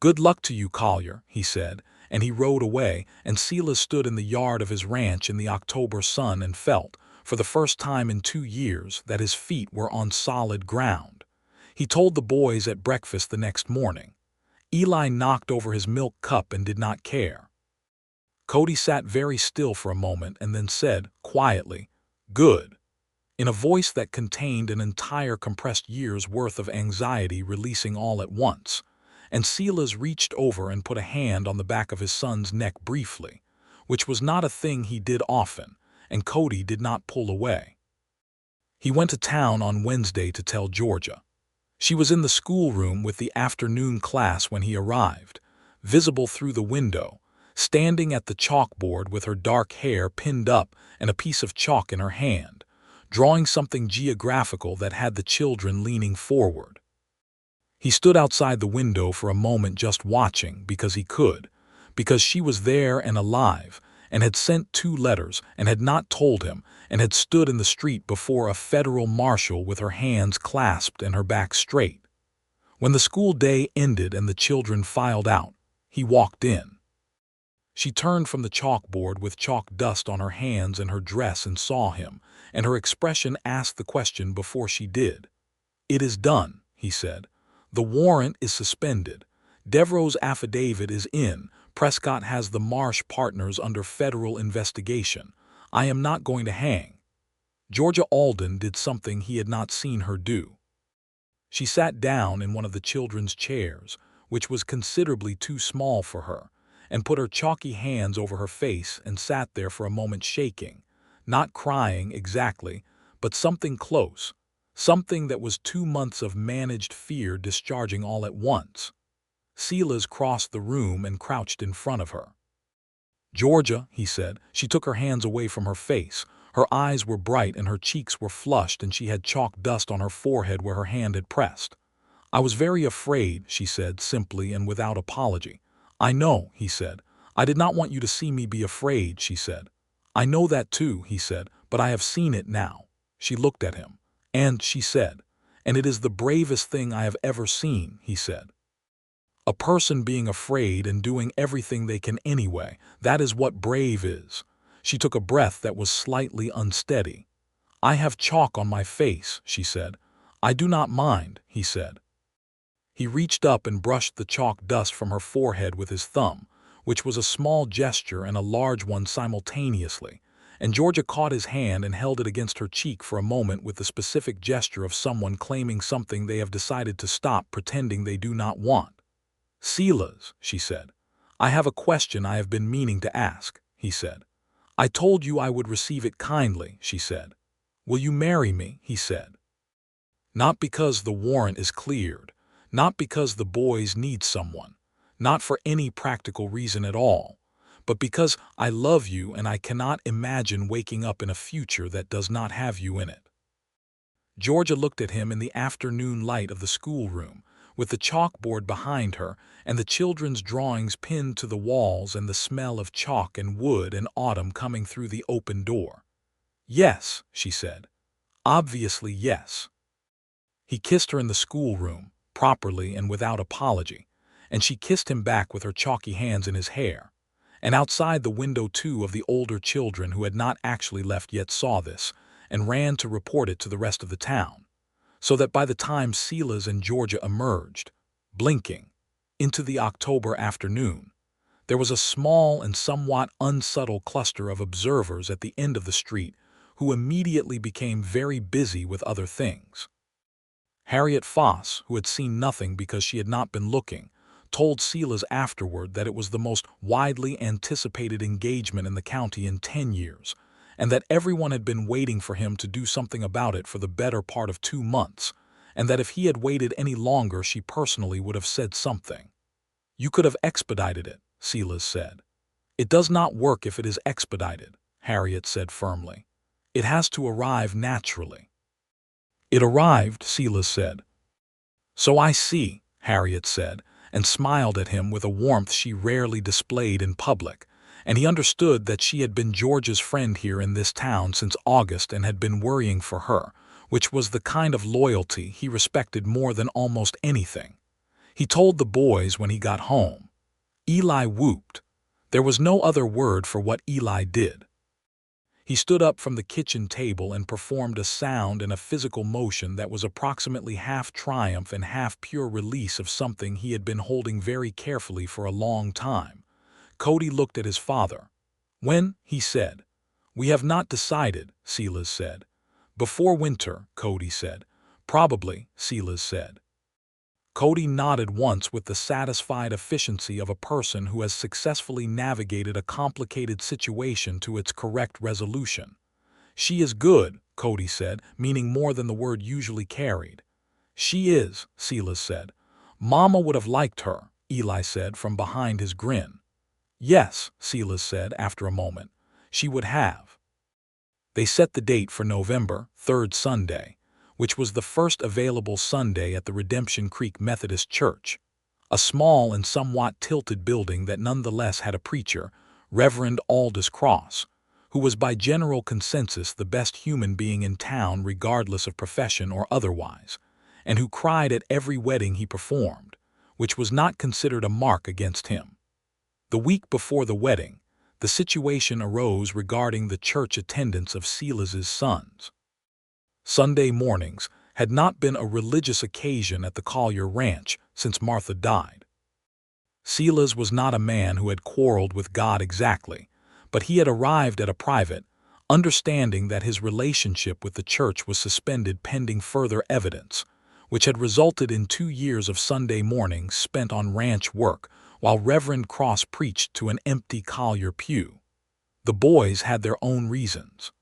"Good luck to you, Collier," he said, and he rode away, and Silas stood in the yard of his ranch in the October sun and felt, for the first time in 2 years, that his feet were on solid ground. He told the boys at breakfast the next morning. Eli knocked over his milk cup and did not care. Cody sat very still for a moment and then said, quietly, "Good," in a voice that contained an entire compressed year's worth of anxiety releasing all at once, and Silas reached over and put a hand on the back of his son's neck briefly, which was not a thing he did often, and Cody did not pull away. He went to town on Wednesday to tell Georgia. She was in the schoolroom with the afternoon class when he arrived, visible through the window, standing at the chalkboard with her dark hair pinned up and a piece of chalk in her hand, drawing something geographical that had the children leaning forward. He stood outside the window for a moment just watching because he could, because she was there and alive, and had sent 2 letters and had not told him, and had stood in the street before a federal marshal with her hands clasped and her back straight. When the school day ended and the children filed out, he walked in. She turned from the chalkboard with chalk dust on her hands and her dress and saw him, and her expression asked the question before she did. "It is done," he said. "The warrant is suspended. Devereux's affidavit is in. Prescott has the Marsh partners under federal investigation. I am not going to hang." Georgia Alden did something he had not seen her do. She sat down in one of the children's chairs, which was considerably too small for her, and put her chalky hands over her face and sat there for a moment shaking, not crying exactly, but something close, something that was 2 months of managed fear discharging all at once. Silas crossed the room and crouched in front of her. "Georgia," he said. She took her hands away from her face. Her eyes were bright and her cheeks were flushed, and she had chalk dust on her forehead where her hand had pressed. "I was very afraid," she said simply and without apology. "I know," he said. "I did not want you to see me be afraid," she said. "I know that too," he said, "but I have seen it now." She looked at him. "And," she said, "and it is the bravest thing I have ever seen," he said. "A person being afraid and doing everything they can anyway, that is what brave is." She took a breath that was slightly unsteady. "I have chalk on my face," she said. "I do not mind," he said. He reached up and brushed the chalk dust from her forehead with his thumb, which was a small gesture and a large one simultaneously, and Georgia caught his hand and held it against her cheek for a moment with the specific gesture of someone claiming something they have decided to stop pretending they do not want. "Silas," she said, "I have a question I have been meaning to ask," he said. "I told you I would receive it kindly," she said. "Will you marry me?" he said. "Not because the warrant is cleared, not because the boys need someone, not for any practical reason at all, but because I love you and I cannot imagine waking up in a future that does not have you in it." Georgia looked at him in the afternoon light of the schoolroom, with the chalkboard behind her and the children's drawings pinned to the walls and the smell of chalk and wood and autumn coming through the open door. "Yes," she said. "Obviously, yes." He kissed her in the schoolroom, properly and without apology, and she kissed him back with her chalky hands in his hair. And outside the window 2 of the older children who had not actually left yet saw this, and ran to report it to the rest of the town, so that by the time Silas and Georgia emerged, blinking, into the October afternoon, there was a small and somewhat unsubtle cluster of observers at the end of the street who immediately became very busy with other things. Harriet Foss, who had seen nothing because she had not been looking, told Silas afterward that it was the most widely anticipated engagement in the county in 10 years, and that everyone had been waiting for him to do something about it for the better part of 2 months, and that if he had waited any longer she personally would have said something. "You could have expedited it," Silas said. "It does not work if it is expedited," Harriet said firmly. "It has to arrive naturally." "It arrived," Silas said. "So I see," Harriet said, and smiled at him with a warmth she rarely displayed in public, and he understood that she had been George's friend here in this town since August and had been worrying for her, which was the kind of loyalty he respected more than almost anything. He told the boys when he got home. Eli whooped. There was no other word for what Eli did. He stood up from the kitchen table and performed a sound and a physical motion that was approximately half triumph and half pure release of something he had been holding very carefully for a long time. Cody looked at his father. "When?" he said. "We have not decided," Silas said. "Before winter," Cody said. "Probably," Silas said. Cody nodded once with the satisfied efficiency of a person who has successfully navigated a complicated situation to its correct resolution. "She is good," Cody said, meaning more than the word usually carried. "She is," Silas said. "Mama would have liked her," Eli said from behind his grin. "Yes," Silas said after a moment, "she would have." They set the date for November 3rd Sunday, which was the first available Sunday at the Redemption Creek Methodist Church, a small and somewhat tilted building that nonetheless had a preacher, Reverend Aldous Cross, who was by general consensus the best human being in town regardless of profession or otherwise, and who cried at every wedding he performed, which was not considered a mark against him. The week before the wedding, the situation arose regarding the church attendance of Silas's sons. Sunday mornings had not been a religious occasion at the Collier ranch since Martha died. Silas was not a man who had quarreled with God exactly, but he had arrived at a private understanding that his relationship with the church was suspended pending further evidence, which had resulted in 2 years of Sunday mornings spent on ranch work while Reverend Cross preached to an empty Collier pew. The boys had their own reasons.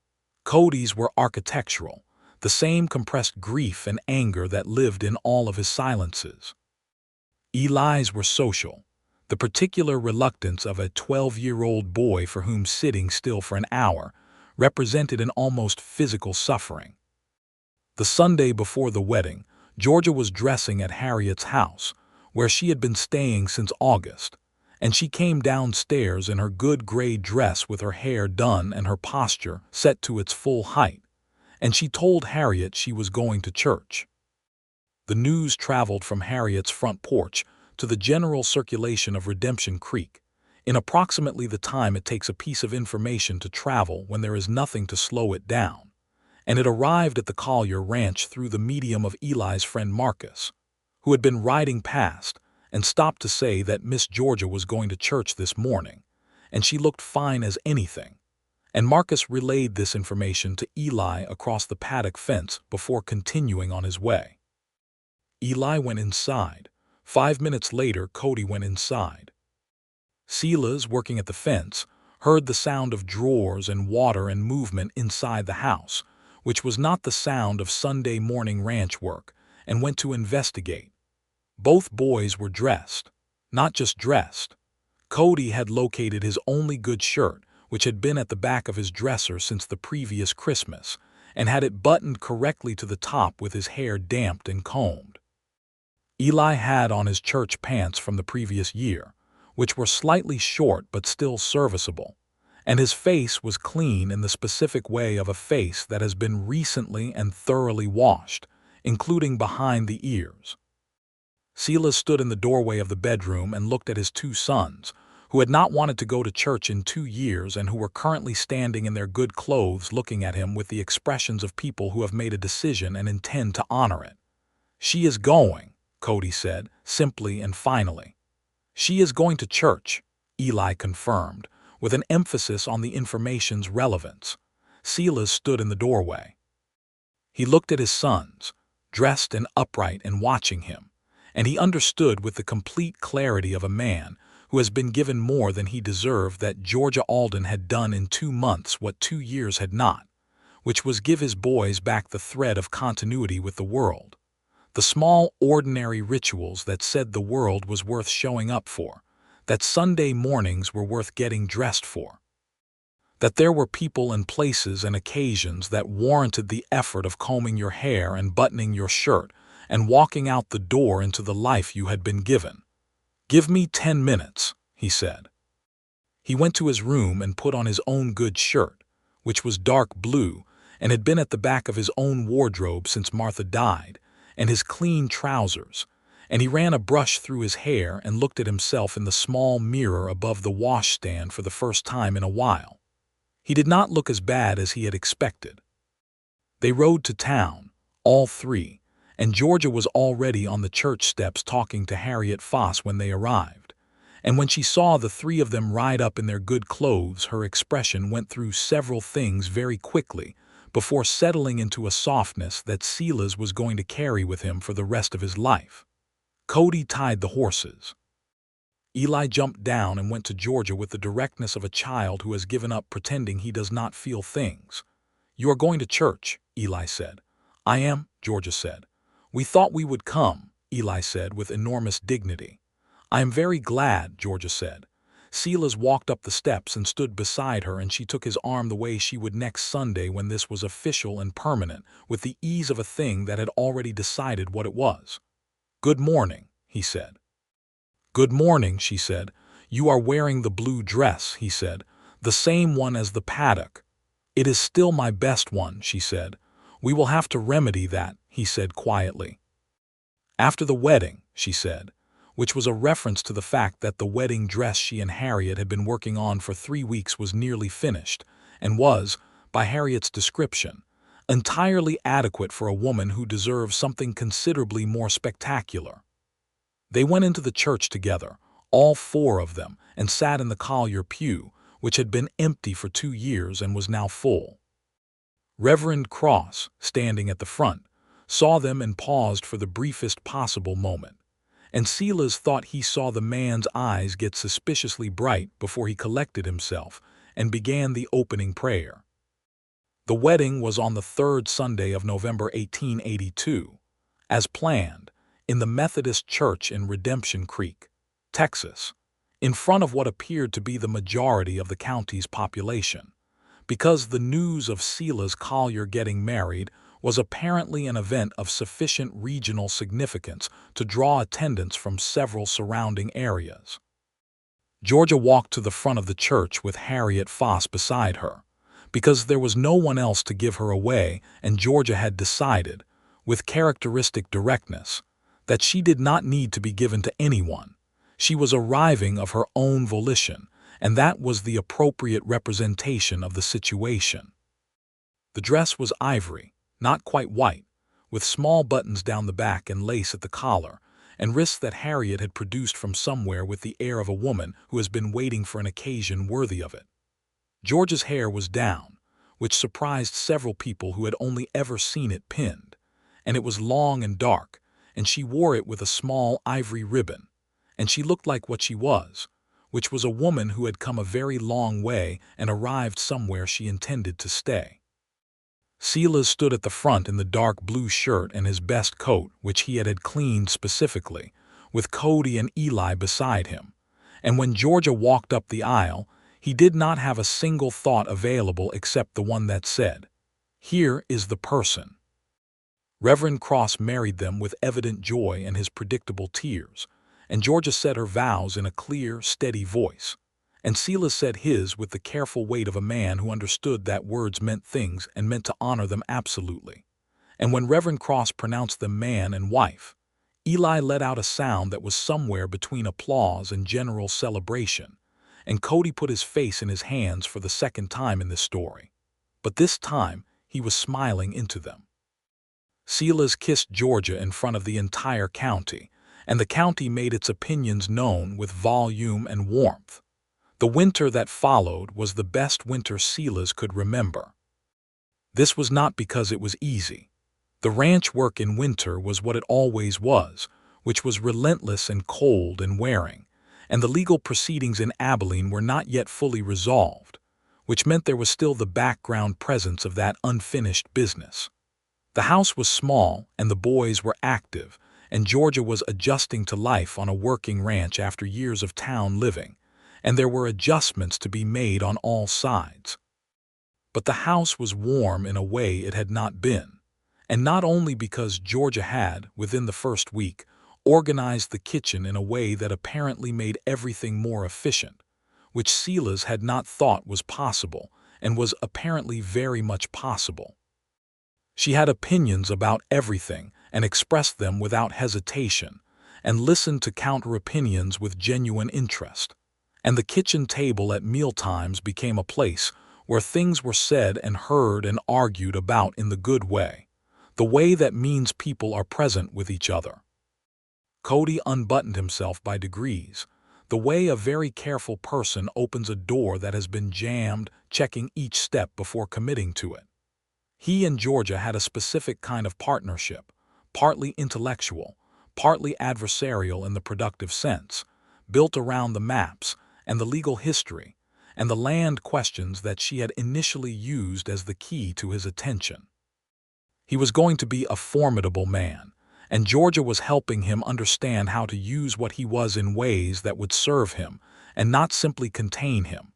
Cody's were architectural. the same compressed grief and anger that lived in all of his silences. Eli's were social, the particular reluctance of a 12-year-old boy for whom sitting still for an hour represented an almost physical suffering. The Sunday before the wedding, Georgia was dressing at Harriet's house, where she had been staying since August, and she came downstairs in her good gray dress with her hair done and her posture set to its full height, and she told Harriet she was going to church. The news traveled from Harriet's front porch to the general circulation of Redemption Creek, in approximately the time it takes a piece of information to travel when there is nothing to slow it down, and it arrived at the Collier ranch through the medium of Eli's friend Marcus, who had been riding past and stopped to say that Miss Georgia was going to church this morning, and she looked fine as anything, and Marcus relayed this information to Eli across the paddock fence before continuing on his way. Eli went inside. 5 minutes later, Cody went inside. Silas, working at the fence, heard the sound of drawers and water and movement inside the house, which was not the sound of Sunday morning ranch work, and went to investigate. Both boys were dressed. Not just dressed. Cody had located his only good shirt, which had been at the back of his dresser since the previous Christmas, and had it buttoned correctly to the top with his hair damped and combed. Eli had on his church pants from the previous year, which were slightly short but still serviceable, and his face was clean in the specific way of a face that has been recently and thoroughly washed, including behind the ears. Silas stood in the doorway of the bedroom and looked at his two sons, who had not wanted to go to church in 2 years and who were currently standing in their good clothes looking at him with the expressions of people who have made a decision and intend to honor it. "She is going," Cody said, simply and finally. "She is going to church," Eli confirmed, with an emphasis on the information's relevance. Silas stood in the doorway. He looked at his sons, dressed and upright and watching him, and he understood with the complete clarity of a man who has been given more than he deserved that Georgia Alden had done in 2 months what 2 years had not, which was give his boys back the thread of continuity with the world. The small, ordinary rituals that said the world was worth showing up for, that Sunday mornings were worth getting dressed for, that there were people and places and occasions that warranted the effort of combing your hair and buttoning your shirt and walking out the door into the life you had been given. "Give me 10 minutes, he said. He went to his room and put on his own good shirt, which was dark blue and had been at the back of his own wardrobe since Martha died, and his clean trousers, and he ran a brush through his hair and looked at himself in the small mirror above the washstand for the first time in a while. He did not look as bad as he had expected. They rode to town, all three, and Georgia was already on the church steps talking to Harriet Foss when they arrived, and when she saw the three of them ride up in their good clothes, her expression went through several things very quickly before settling into a softness that Silas was going to carry with him for the rest of his life. Cody tied the horses. Eli jumped down and went to Georgia with the directness of a child who has given up pretending he does not feel things. "You are going to church," Eli said. "I am," Georgia said. "We thought we would come," Eli said with enormous dignity. "I am very glad," Georgia said. Silas walked up the steps and stood beside her, and she took his arm the way she would next Sunday when this was official and permanent, with the ease of a thing that had already decided what it was. "Good morning," he said. "Good morning," she said. "You are wearing the blue dress," he said, "the same one as the paddock." "It is still my best one," she said. "We will have to remedy that," he said quietly. "After the wedding," she said, which was a reference to the fact that the wedding dress she and Harriet had been working on for 3 weeks was nearly finished, and was, by Harriet's description, entirely adequate for a woman who deserved something considerably more spectacular. They went into the church together, all 4 of them, and sat in the Collier pew, which had been empty for 2 years and was now full. Reverend Cross, standing at the front, saw them and paused for the briefest possible moment, and Silas thought he saw the man's eyes get suspiciously bright before he collected himself and began the opening prayer. The wedding was on the third Sunday of November 1882, as planned, in the Methodist Church in Redemption Creek, Texas, in front of what appeared to be the majority of the county's population, because the news of Silas Collier getting married was apparently an event of sufficient regional significance to draw attendance from several surrounding areas. Georgia walked to the front of the church with Harriet Foss beside her, because there was no one else to give her away, and Georgia had decided, with characteristic directness, that she did not need to be given to anyone. She was arriving of her own volition, and that was the appropriate representation of the situation. The dress was ivory, not quite white, with small buttons down the back and lace at the collar, and wrists that Harriet had produced from somewhere with the air of a woman who has been waiting for an occasion worthy of it. George's hair was down, which surprised several people who had only ever seen it pinned, and it was long and dark, and she wore it with a small ivory ribbon, and she looked like what she was, which was a woman who had come a very long way and arrived somewhere she intended to stay. Silas stood at the front in the dark blue shirt and his best coat, which he had cleaned specifically, with Cody and Eli beside him, and when Georgia walked up the aisle, he did not have a single thought available except the one that said, "Here is the person." Reverend Cross married them with evident joy and his predictable tears, and Georgia said her vows in a clear, steady voice, and Silas said his with the careful weight of a man who understood that words meant things and meant to honor them absolutely. And when Reverend Cross pronounced them man and wife, Eli let out a sound that was somewhere between applause and general celebration, and Cody put his face in his hands for the second time in this story. But this time, he was smiling into them. Silas kissed Georgia in front of the entire county, and the county made its opinions known with volume and warmth. The winter that followed was the best winter Silas could remember. This was not because it was easy. The ranch work in winter was what it always was, which was relentless and cold and wearing, and the legal proceedings in Abilene were not yet fully resolved, which meant there was still the background presence of that unfinished business. The house was small and the boys were active, and Georgia was adjusting to life on a working ranch after years of town living, and there were adjustments to be made on all sides. But the house was warm in a way it had not been, and not only because Georgia had, within the first week, organized the kitchen in a way that apparently made everything more efficient, which Silas had not thought was possible and was apparently very much possible. She had opinions about everything and expressed them without hesitation, and listened to counter-opinions with genuine interest. And the kitchen table at mealtimes became a place where things were said and heard and argued about in the good way, the way that means people are present with each other. Cody unbuttoned himself by degrees, the way a very careful person opens a door that has been jammed, checking each step before committing to it. He and Georgia had a specific kind of partnership, partly intellectual, partly adversarial in the productive sense, built around the maps and the legal history and the land questions that she had initially used as the key to his attention. He was going to be a formidable man, and Georgia was helping him understand how to use what he was in ways that would serve him and not simply contain him.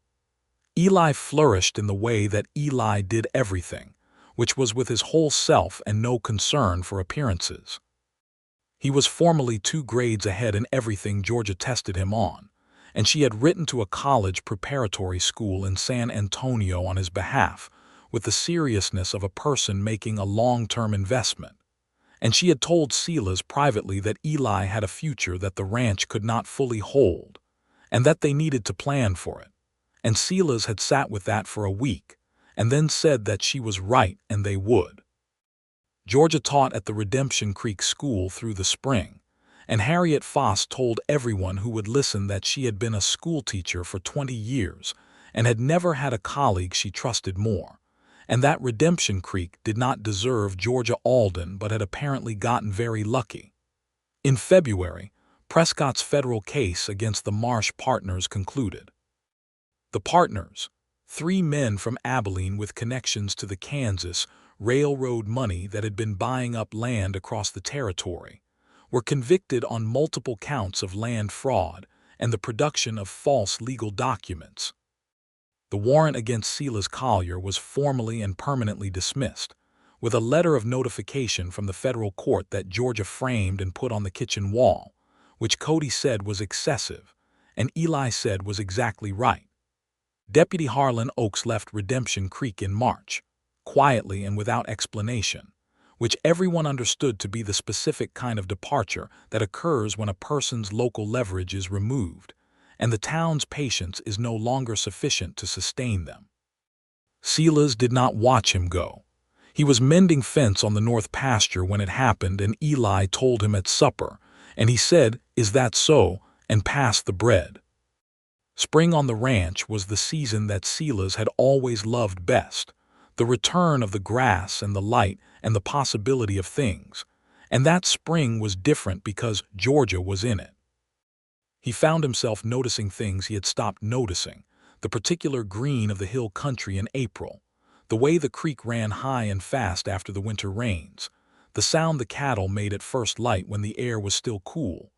Eli flourished in the way that Eli did everything, which was with his whole self and no concern for appearances. He was formally 2 grades ahead in everything Georgia tested him on, and she had written to a college preparatory school in San Antonio on his behalf with the seriousness of a person making a long-term investment. And she had told Silas privately that Eli had a future that the ranch could not fully hold, and that they needed to plan for it. And Silas had sat with that for a week, and then said that she was right and they would. Georgia taught at the Redemption Creek School through the spring, and Harriet Foss told everyone who would listen that she had been a schoolteacher for 20 years and had never had a colleague she trusted more, and that Redemption Creek did not deserve Georgia Alden but had apparently gotten very lucky. In February, Prescott's federal case against the Marsh partners concluded. The partners, 3 men from Abilene with connections to the Kansas railroad money that had been buying up land across the territory, were convicted on multiple counts of land fraud and the production of false legal documents. The warrant against Silas Collier was formally and permanently dismissed, with a letter of notification from the federal court that Georgia framed and put on the kitchen wall, which Cody said was excessive, and Eli said was exactly right. Deputy Harlan Oakes left Redemption Creek in March, quietly and without explanation, which everyone understood to be the specific kind of departure that occurs when a person's local leverage is removed, and the town's patience is no longer sufficient to sustain them. Silas did not watch him go. He was mending fence on the north pasture when it happened, and Eli told him at supper, and he said, "Is that so?" and passed the bread. Spring on the ranch was the season that Silas had always loved best, the return of the grass and the light and the possibility of things, and that spring was different because Georgia was in it. He found himself noticing things he had stopped noticing, the particular green of the hill country in April, the way the creek ran high and fast after the winter rains, the sound the cattle made at first light when the air was still cool,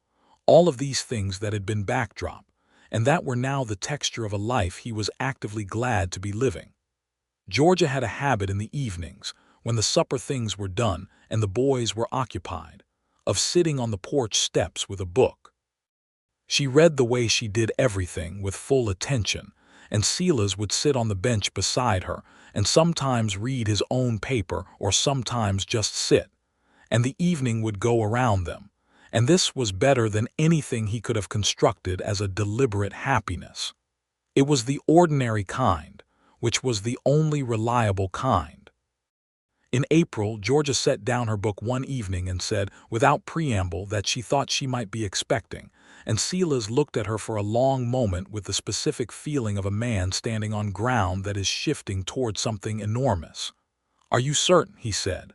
all of these things that had been backdrop, and that were now the texture of a life he was actively glad to be living. Georgia had a habit in the evenings, when the supper things were done and the boys were occupied, of sitting on the porch steps with a book. She read the way she did everything with full attention, and Silas would sit on the bench beside her and sometimes read his own paper or sometimes just sit, and the evening would go around them, and this was better than anything he could have constructed as a deliberate happiness. It was the ordinary kind, which was the only reliable kind. In April, Georgia set down her book one evening and said, without preamble, that she thought she might be expecting, and Silas looked at her for a long moment with the specific feeling of a man standing on ground that is shifting toward something enormous. "Are you certain?" he said.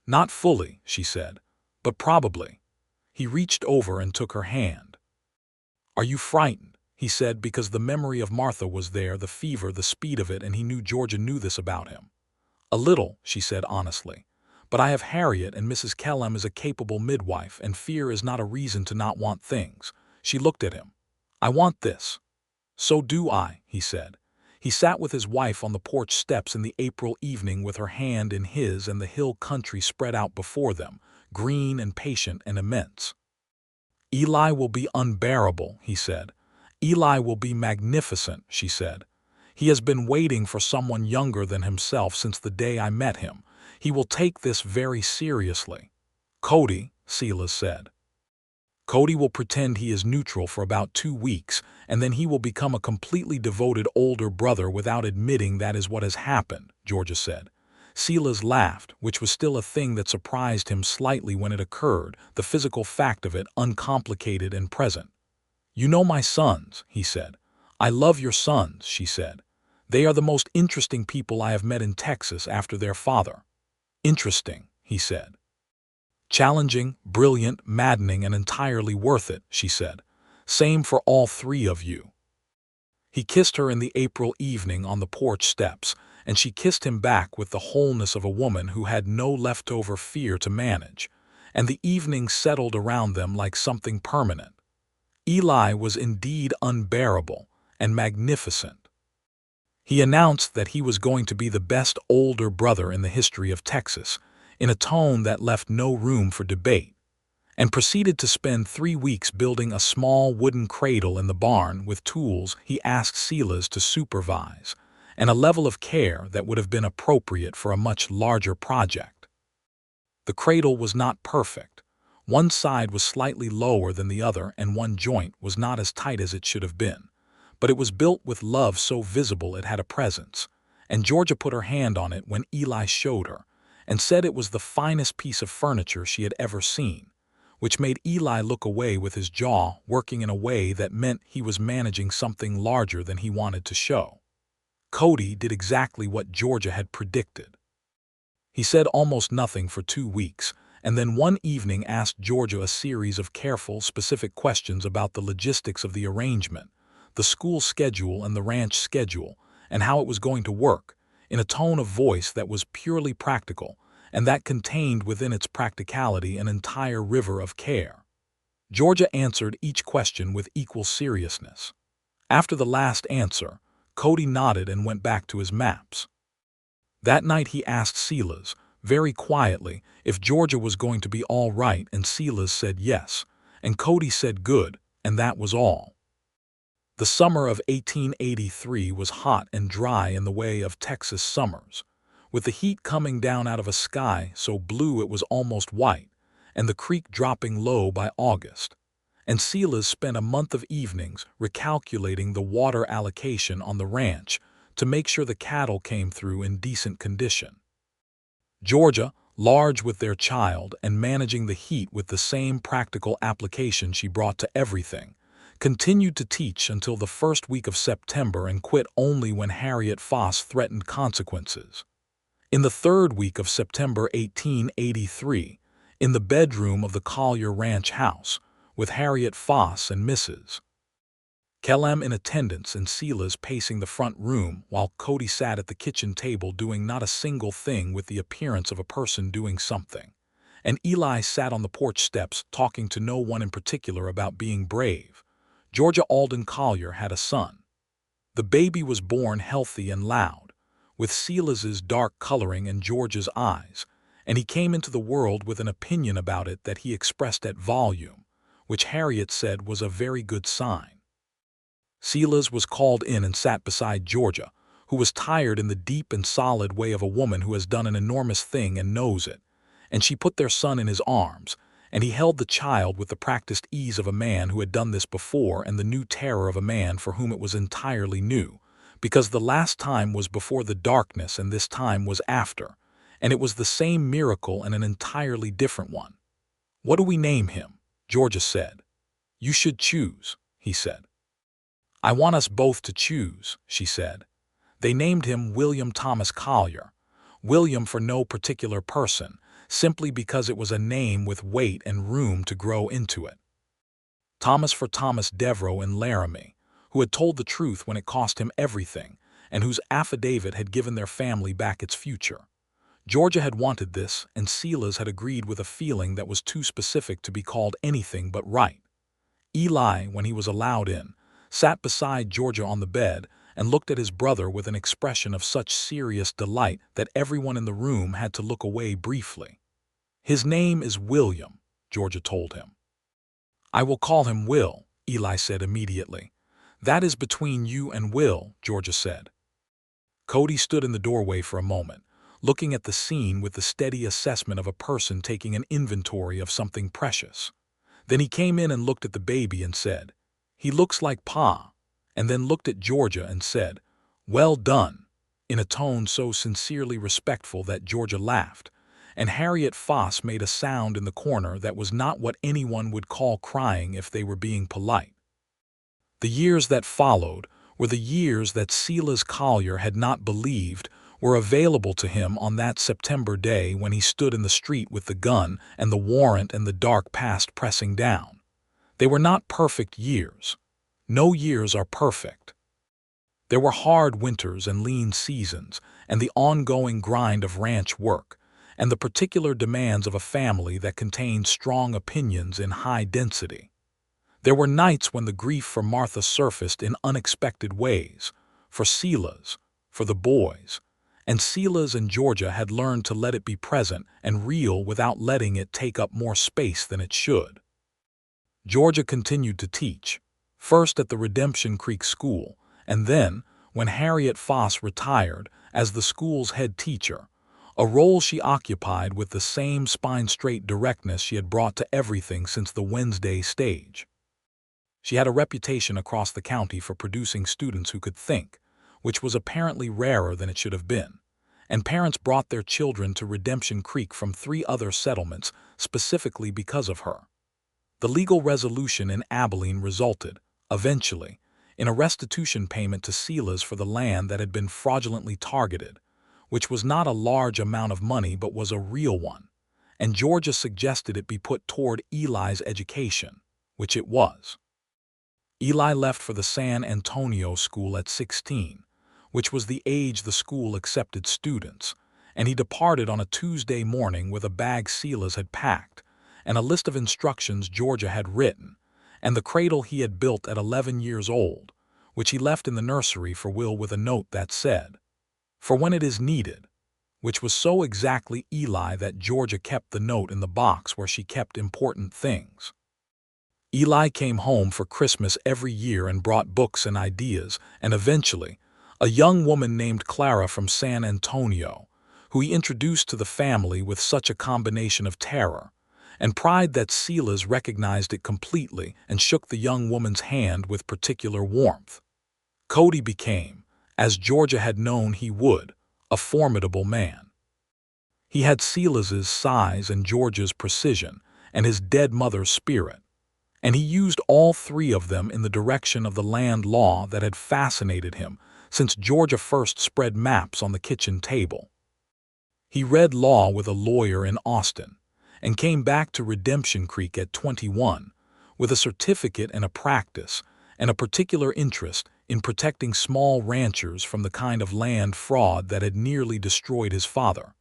"Not fully," she said, "but probably." He reached over and took her hand. "Are you frightened?" he said, because the memory of Martha was there, the fever, the speed of it, and he knew Georgia knew this about him. "A little," she said honestly, "but I have Harriet, and Mrs. Kellum is a capable midwife, and fear is not a reason to not want things." She looked at him. "I want this." "So do I," he said. He sat with his wife on the porch steps in the April evening with her hand in his and the hill country spread out before them, green and patient and immense. "Eli will be unbearable," he said. "Eli will be magnificent," she said. "He has been waiting for someone younger than himself since the day I met him. He will take this very seriously." "Cody," Silas said. "Cody will pretend he is neutral for about 2 weeks, and then he will become a completely devoted older brother without admitting that is what has happened," Georgia said. Silas laughed, which was still a thing that surprised him slightly when it occurred, the physical fact of it uncomplicated and present. "You know my sons," he said. "I love your sons," she said. "They are the most interesting people I have met in Texas after their father." "Interesting," he said. "Challenging, brilliant, maddening, and entirely worth it," she said. "Same for all 3 of you." He kissed her in the April evening on the porch steps, and she kissed him back with the wholeness of a woman who had no leftover fear to manage, and the evening settled around them like something permanent. Eli was indeed unbearable and magnificent. He announced that he was going to be the best older brother in the history of Texas, in a tone that left no room for debate, and proceeded to spend 3 weeks building a small wooden cradle in the barn with tools he asked Silas to supervise, and a level of care that would have been appropriate for a much larger project. The cradle was not perfect. One side was slightly lower than the other, and one joint was not as tight as it should have been, but it was built with love so visible it had a presence, and Georgia put her hand on it when Eli showed her, and said it was the finest piece of furniture she had ever seen, which made Eli look away with his jaw working in a way that meant he was managing something larger than he wanted to show. Cody did exactly what Georgia had predicted. He said almost nothing for 2 weeks, and then one evening asked Georgia a series of careful, specific questions about the logistics of the arrangement, the school schedule and the ranch schedule, and how it was going to work, in a tone of voice that was purely practical, and that contained within its practicality an entire river of care. Georgia answered each question with equal seriousness. After the last answer, Cody nodded and went back to his maps. That night he asked Silas, very quietly, if Georgia was going to be all right, and Silas said yes, and Cody said good, and that was all. The summer of 1883 was hot and dry in the way of Texas summers, with the heat coming down out of a sky so blue it was almost white, and the creek dropping low by August. And Silas spent a month of evenings recalculating the water allocation on the ranch to make sure the cattle came through in decent condition. Georgia, large with their child and managing the heat with the same practical application she brought to everything, continued to teach until the first week of September and quit only when Harriet Foss threatened consequences. In the third week of September 1883, in the bedroom of the Collier Ranch house, with Harriet Foss and Mrs. Kellem in attendance and Silas pacing the front room while Cody sat at the kitchen table doing not a single thing with the appearance of a person doing something, and Eli sat on the porch steps talking to no one in particular about being brave, Georgia Alden Collier had a son. The baby was born healthy and loud, with Silas's dark coloring and Georgia's eyes, and he came into the world with an opinion about it that he expressed at volume, which Harriet said was a very good sign. Silas was called in and sat beside Georgia, who was tired in the deep and solid way of a woman who has done an enormous thing and knows it, and she put their son in his arms, and he held the child with the practiced ease of a man who had done this before and the new terror of a man for whom it was entirely new, because the last time was before the darkness and this time was after, and it was the same miracle and an entirely different one. "What do we name him?" Georgia said. "You should choose," he said. "I want us both to choose," she said. They named him William Thomas Collier, William for no particular person, simply because it was a name with weight and room to grow into it. Thomas for Thomas Devereux in Laramie, who had told the truth when it cost him everything, and whose affidavit had given their family back its future. Georgia had wanted this, and Silas had agreed with a feeling that was too specific to be called anything but right. Eli, when he was allowed in, sat beside Georgia on the bed and looked at his brother with an expression of such serious delight that everyone in the room had to look away briefly. "His name is William," Georgia told him. "I will call him Will," Eli said immediately. "That is between you and Will," Georgia said. Cody stood in the doorway for a moment, looking at the scene with the steady assessment of a person taking an inventory of something precious. Then he came in and looked at the baby and said, "He looks like Pa," and then looked at Georgia and said, "Well done," in a tone so sincerely respectful that Georgia laughed, and Harriet Foss made a sound in the corner that was not what anyone would call crying if they were being polite. The years that followed were the years that Silas Collier had not believed were available to him on that September day when he stood in the street with the gun and the warrant and the dark past pressing down. They were not perfect years. No years are perfect. There were hard winters and lean seasons, and the ongoing grind of ranch work, and the particular demands of a family that contained strong opinions in high density. There were nights when the grief for Martha surfaced in unexpected ways, for Silas, for the boys, and Silas and Georgia had learned to let it be present and real without letting it take up more space than it should. Georgia continued to teach, first at the Redemption Creek School, and then, when Harriet Foss retired, as the school's head teacher, a role she occupied with the same spine-straight directness she had brought to everything since the Wednesday stage. She had a reputation across the county for producing students who could think, which was apparently rarer than it should have been, and parents brought their children to Redemption Creek from 3 other settlements specifically because of her. The legal resolution in Abilene resulted, eventually, in a restitution payment to Silas for the land that had been fraudulently targeted, which was not a large amount of money but was a real one, and Georgia suggested it be put toward Eli's education, which it was. Eli left for the San Antonio school at 16, which was the age the school accepted students, and he departed on a Tuesday morning with a bag Silas had packed, and a list of instructions Georgia had written, and the cradle he had built at 11 years old, which he left in the nursery for Will with a note that said, "For when it is needed," which was so exactly Eli that Georgia kept the note in the box where she kept important things. Eli came home for Christmas every year and brought books and ideas, and eventually, a young woman named Clara from San Antonio, who he introduced to the family with such a combination of terror and pride that Silas recognized it completely and shook the young woman's hand with particular warmth. Cody became, as Georgia had known he would, a formidable man. He had Silas's size and Georgia's precision and his dead mother's spirit, and he used all three of them in the direction of the land law that had fascinated him since Georgia first spread maps on the kitchen table. He read law with a lawyer in Austin and came back to Redemption Creek at 21 with a certificate and a practice and a particular interest in protecting small ranchers from the kind of land fraud that had nearly destroyed his father,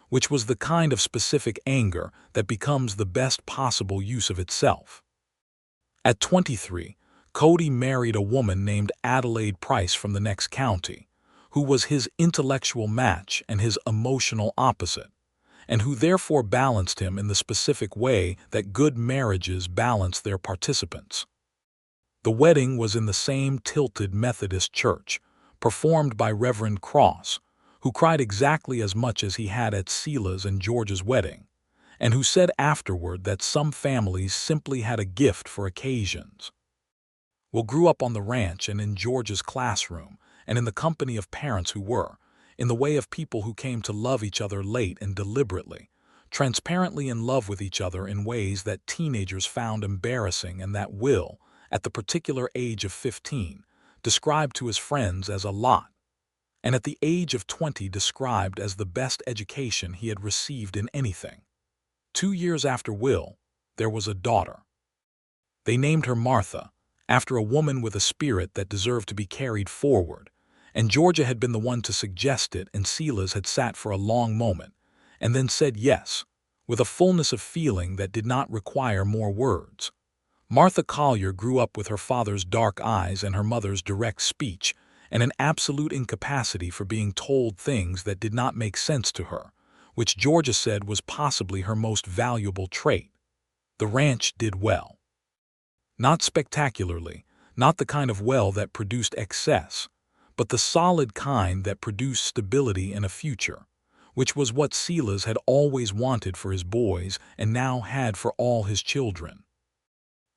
which was the kind of specific anger that becomes the best possible use of itself. At 23, Cody married a woman named Adelaide Price from the next county, who was his intellectual match and his emotional opposite, and who therefore balanced him in the specific way that good marriages balance their participants. The wedding was in the same tilted Methodist church, performed by Reverend Cross, who cried exactly as much as he had at Silas and George's wedding, and who said afterward that some families simply had a gift for occasions. Will grew up on the ranch and in George's classroom, and in the company of parents who were, in the way of people who came to love each other late and deliberately, transparently in love with each other in ways that teenagers found embarrassing and that Will, at the particular age of 15, described to his friends as a lot, and at the age of 20 described as the best education he had received in anything. 2 years after Will, there was a daughter. They named her Martha, after a woman with a spirit that deserved to be carried forward, and Georgia had been the one to suggest it, and Silas had sat for a long moment, and then said yes, with a fullness of feeling that did not require more words. Martha Collier grew up with her father's dark eyes and her mother's direct speech, and an absolute incapacity for being told things that did not make sense to her, which Georgia said was possibly her most valuable trait. The ranch did well. Not spectacularly, not the kind of well that produced excess, but the solid kind that produced stability and a future, which was what Silas had always wanted for his boys and now had for all his children.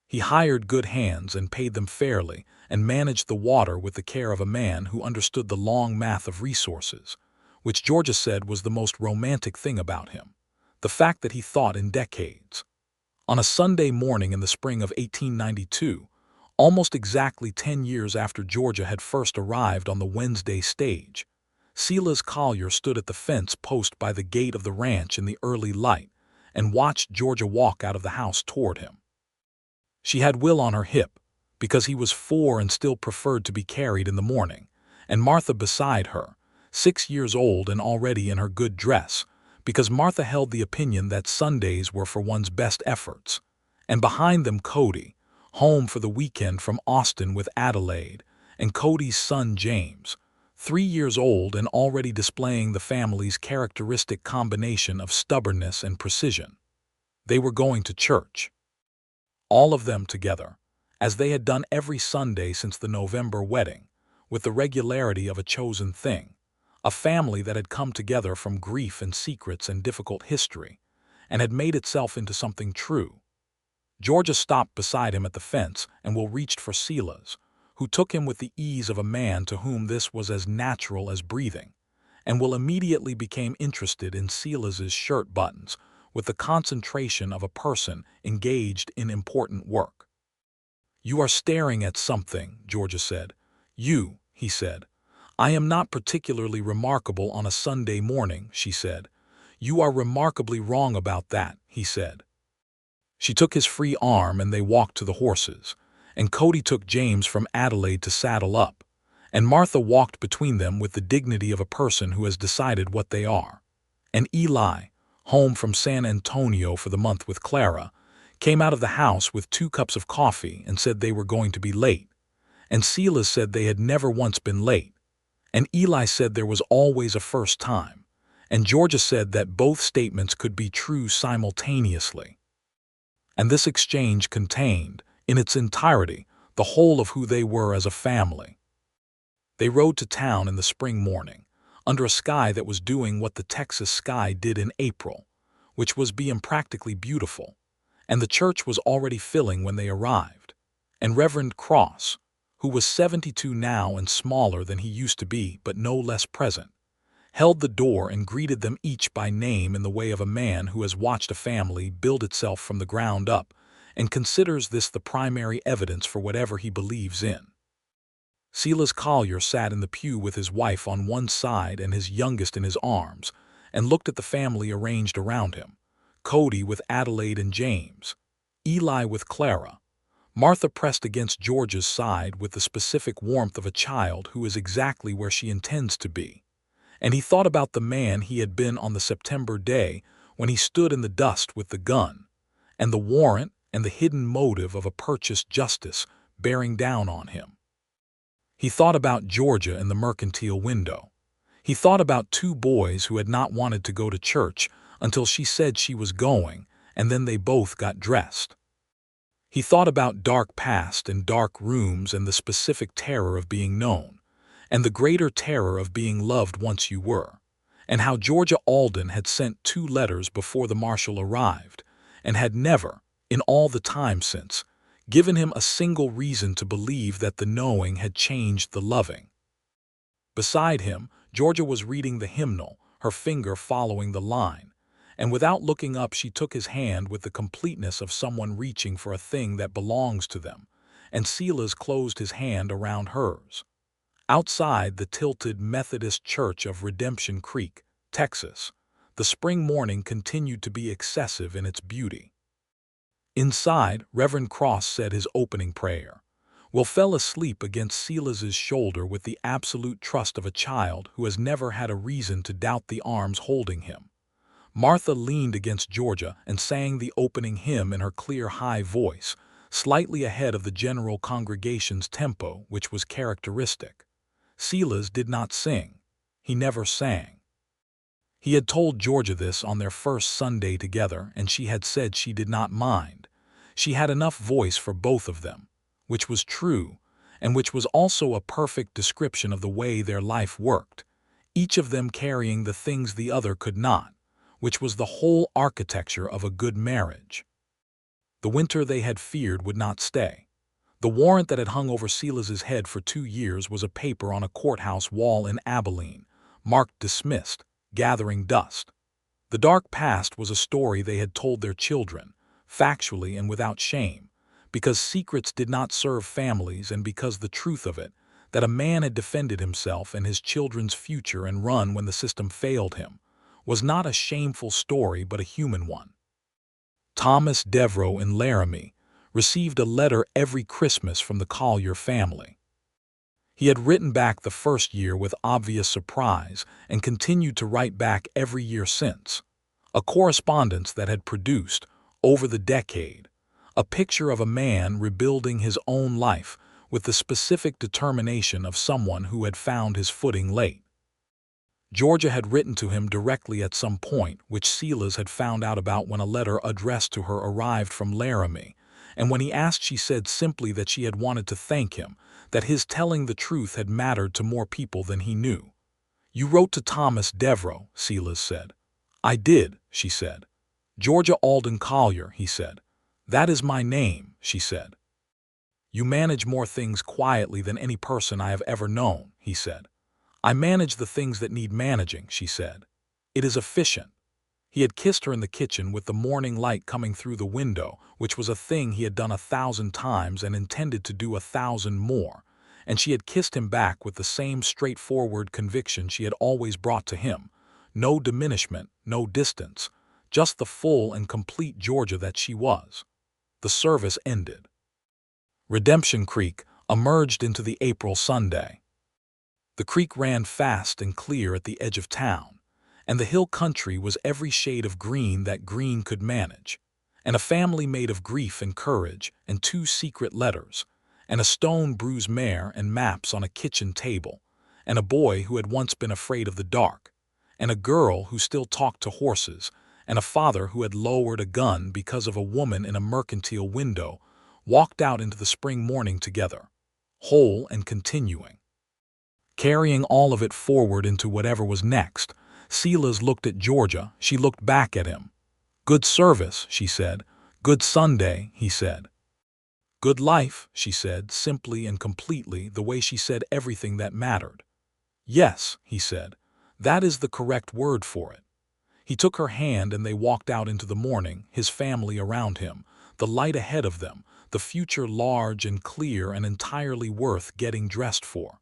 He hired good hands and paid them fairly and managed the water with the care of a man who understood the long math of resources, which Georgia said was the most romantic thing about him, the fact that he thought in decades. On a Sunday morning in the spring of 1892, almost exactly 10 years after Georgia had first arrived on the Wednesday stage, Silas Collier stood at the fence post by the gate of the ranch in the early light and watched Georgia walk out of the house toward him. She had Will on her hip, because he was 4 and still preferred to be carried in the morning, and Martha beside her, 6 years old and already in her good dress, because Martha held the opinion that Sundays were for one's best efforts, and behind them Cody, home for the weekend from Austin with Adelaide, and Cody's son James, 3 years old and already displaying the family's characteristic combination of stubbornness and precision. They were going to church. All of them together, as they had done every Sunday since the November wedding, with the regularity of a chosen thing, a family that had come together from grief and secrets and difficult history, and had made itself into something true. Georgia stopped beside him at the fence and Will reached for Silas, who took him with the ease of a man to whom this was as natural as breathing, and Will immediately became interested in Silas's shirt buttons with the concentration of a person engaged in important work. "You are staring at something," Georgia said. "You," he said. "I am not particularly remarkable on a Sunday morning," she said. "You are remarkably wrong about that," he said. She took his free arm and they walked to the horses, and Cody took James from Adelaide to saddle up, and Martha walked between them with the dignity of a person who has decided what they are. And Eli, home from San Antonio for the month with Clara, came out of the house with 2 cups of coffee and said they were going to be late. And Silas said they had never once been late. And Eli said there was always a first time. And Georgia said that both statements could be true simultaneously. And this exchange contained, in its entirety, the whole of who they were as a family. They rode to town in the spring morning, under a sky that was doing what the Texas sky did in April, which was being practically beautiful, and the church was already filling when they arrived. And Reverend Cross, who was 72 now and smaller than he used to be but no less present, held the door and greeted them each by name in the way of a man who has watched a family build itself from the ground up and considers this the primary evidence for whatever he believes in. Silas Collier sat in the pew with his wife on one side and his youngest in his arms, and looked at the family arranged around him, Cody with Adelaide and James, Eli with Clara. Martha pressed against Georgia's side with the specific warmth of a child who is exactly where she intends to be. And he thought about the man he had been on the September day when he stood in the dust with the gun, and the warrant and the hidden motive of a purchased justice bearing down on him. He thought about Georgia in the mercantile window. He thought about 2 boys who had not wanted to go to church until she said she was going, and then they both got dressed. He thought about dark past and dark rooms and the specific terror of being known, and the greater terror of being loved once you were, and how Georgia Alden had sent 2 letters before the marshal arrived, and had never, in all the time since, given him a single reason to believe that the knowing had changed the loving. Beside him, Georgia was reading the hymnal, her finger following the line, and without looking up she took his hand with the completeness of someone reaching for a thing that belongs to them, and Silas closed his hand around hers. Outside the tilted Methodist Church of Redemption Creek, Texas, the spring morning continued to be excessive in its beauty. Inside, Reverend Cross said his opening prayer. Will fell asleep against Silas's shoulder with the absolute trust of a child who has never had a reason to doubt the arms holding him. Martha leaned against Georgia and sang the opening hymn in her clear high voice, slightly ahead of the general congregation's tempo, which was characteristic. Silas did not sing. He never sang. He had told Georgia this on their first Sunday together, and she had said she did not mind. She had enough voice for both of them, which was true, and which was also a perfect description of the way their life worked, each of them carrying the things the other could not, which was the whole architecture of a good marriage. The winter they had feared would not stay. The warrant that had hung over Silas's head for 2 years was a paper on a courthouse wall in Abilene, marked dismissed, gathering dust. The dark past was a story they had told their children, factually and without shame, because secrets did not serve families and because the truth of it, that a man had defended himself and his children's future and run when the system failed him, was not a shameful story but a human one. Thomas Devereaux in Laramie received a letter every Christmas from the Collier family. He had written back the first year with obvious surprise and continued to write back every year since, a correspondence that had produced, over the decade, a picture of a man rebuilding his own life with the specific determination of someone who had found his footing late. Georgia had written to him directly at some point, which Silas had found out about when a letter addressed to her arrived from Laramie, and when he asked she said simply that she had wanted to thank him, that his telling the truth had mattered to more people than he knew. You wrote to Thomas Devereaux, Silas said. I did, she said. Georgia Alden Collier, he said. That is my name, she said. You manage more things quietly than any person I have ever known, he said. I manage the things that need managing, she said. It is efficient. He had kissed her in the kitchen with the morning light coming through the window, which was a thing he had done 1,000 times and intended to do 1,000 more, and she had kissed him back with the same straightforward conviction she had always brought to him. No diminishment, no distance, just the full and complete Georgia that she was. The service ended. Redemption Creek emerged into the April Sunday. The creek ran fast and clear at the edge of town, and the hill country was every shade of green that green could manage, and a family made of grief and courage, and 2 secret letters, and a stone-bruised mare and maps on a kitchen table, and a boy who had once been afraid of the dark, and a girl who still talked to horses, and a father who had lowered a gun because of a woman in a mercantile window, walked out into the spring morning together, whole and continuing. Carrying all of it forward into whatever was next, Silas looked at Georgia. She looked back at him. "Good service," she said. "Good Sunday," he said. "Good life," she said, simply and completely, the way she said everything that mattered. "Yes," he said, "that is the correct word for it." He took her hand and they walked out into the morning, his family around him, the light ahead of them, the future large and clear and entirely worth getting dressed for.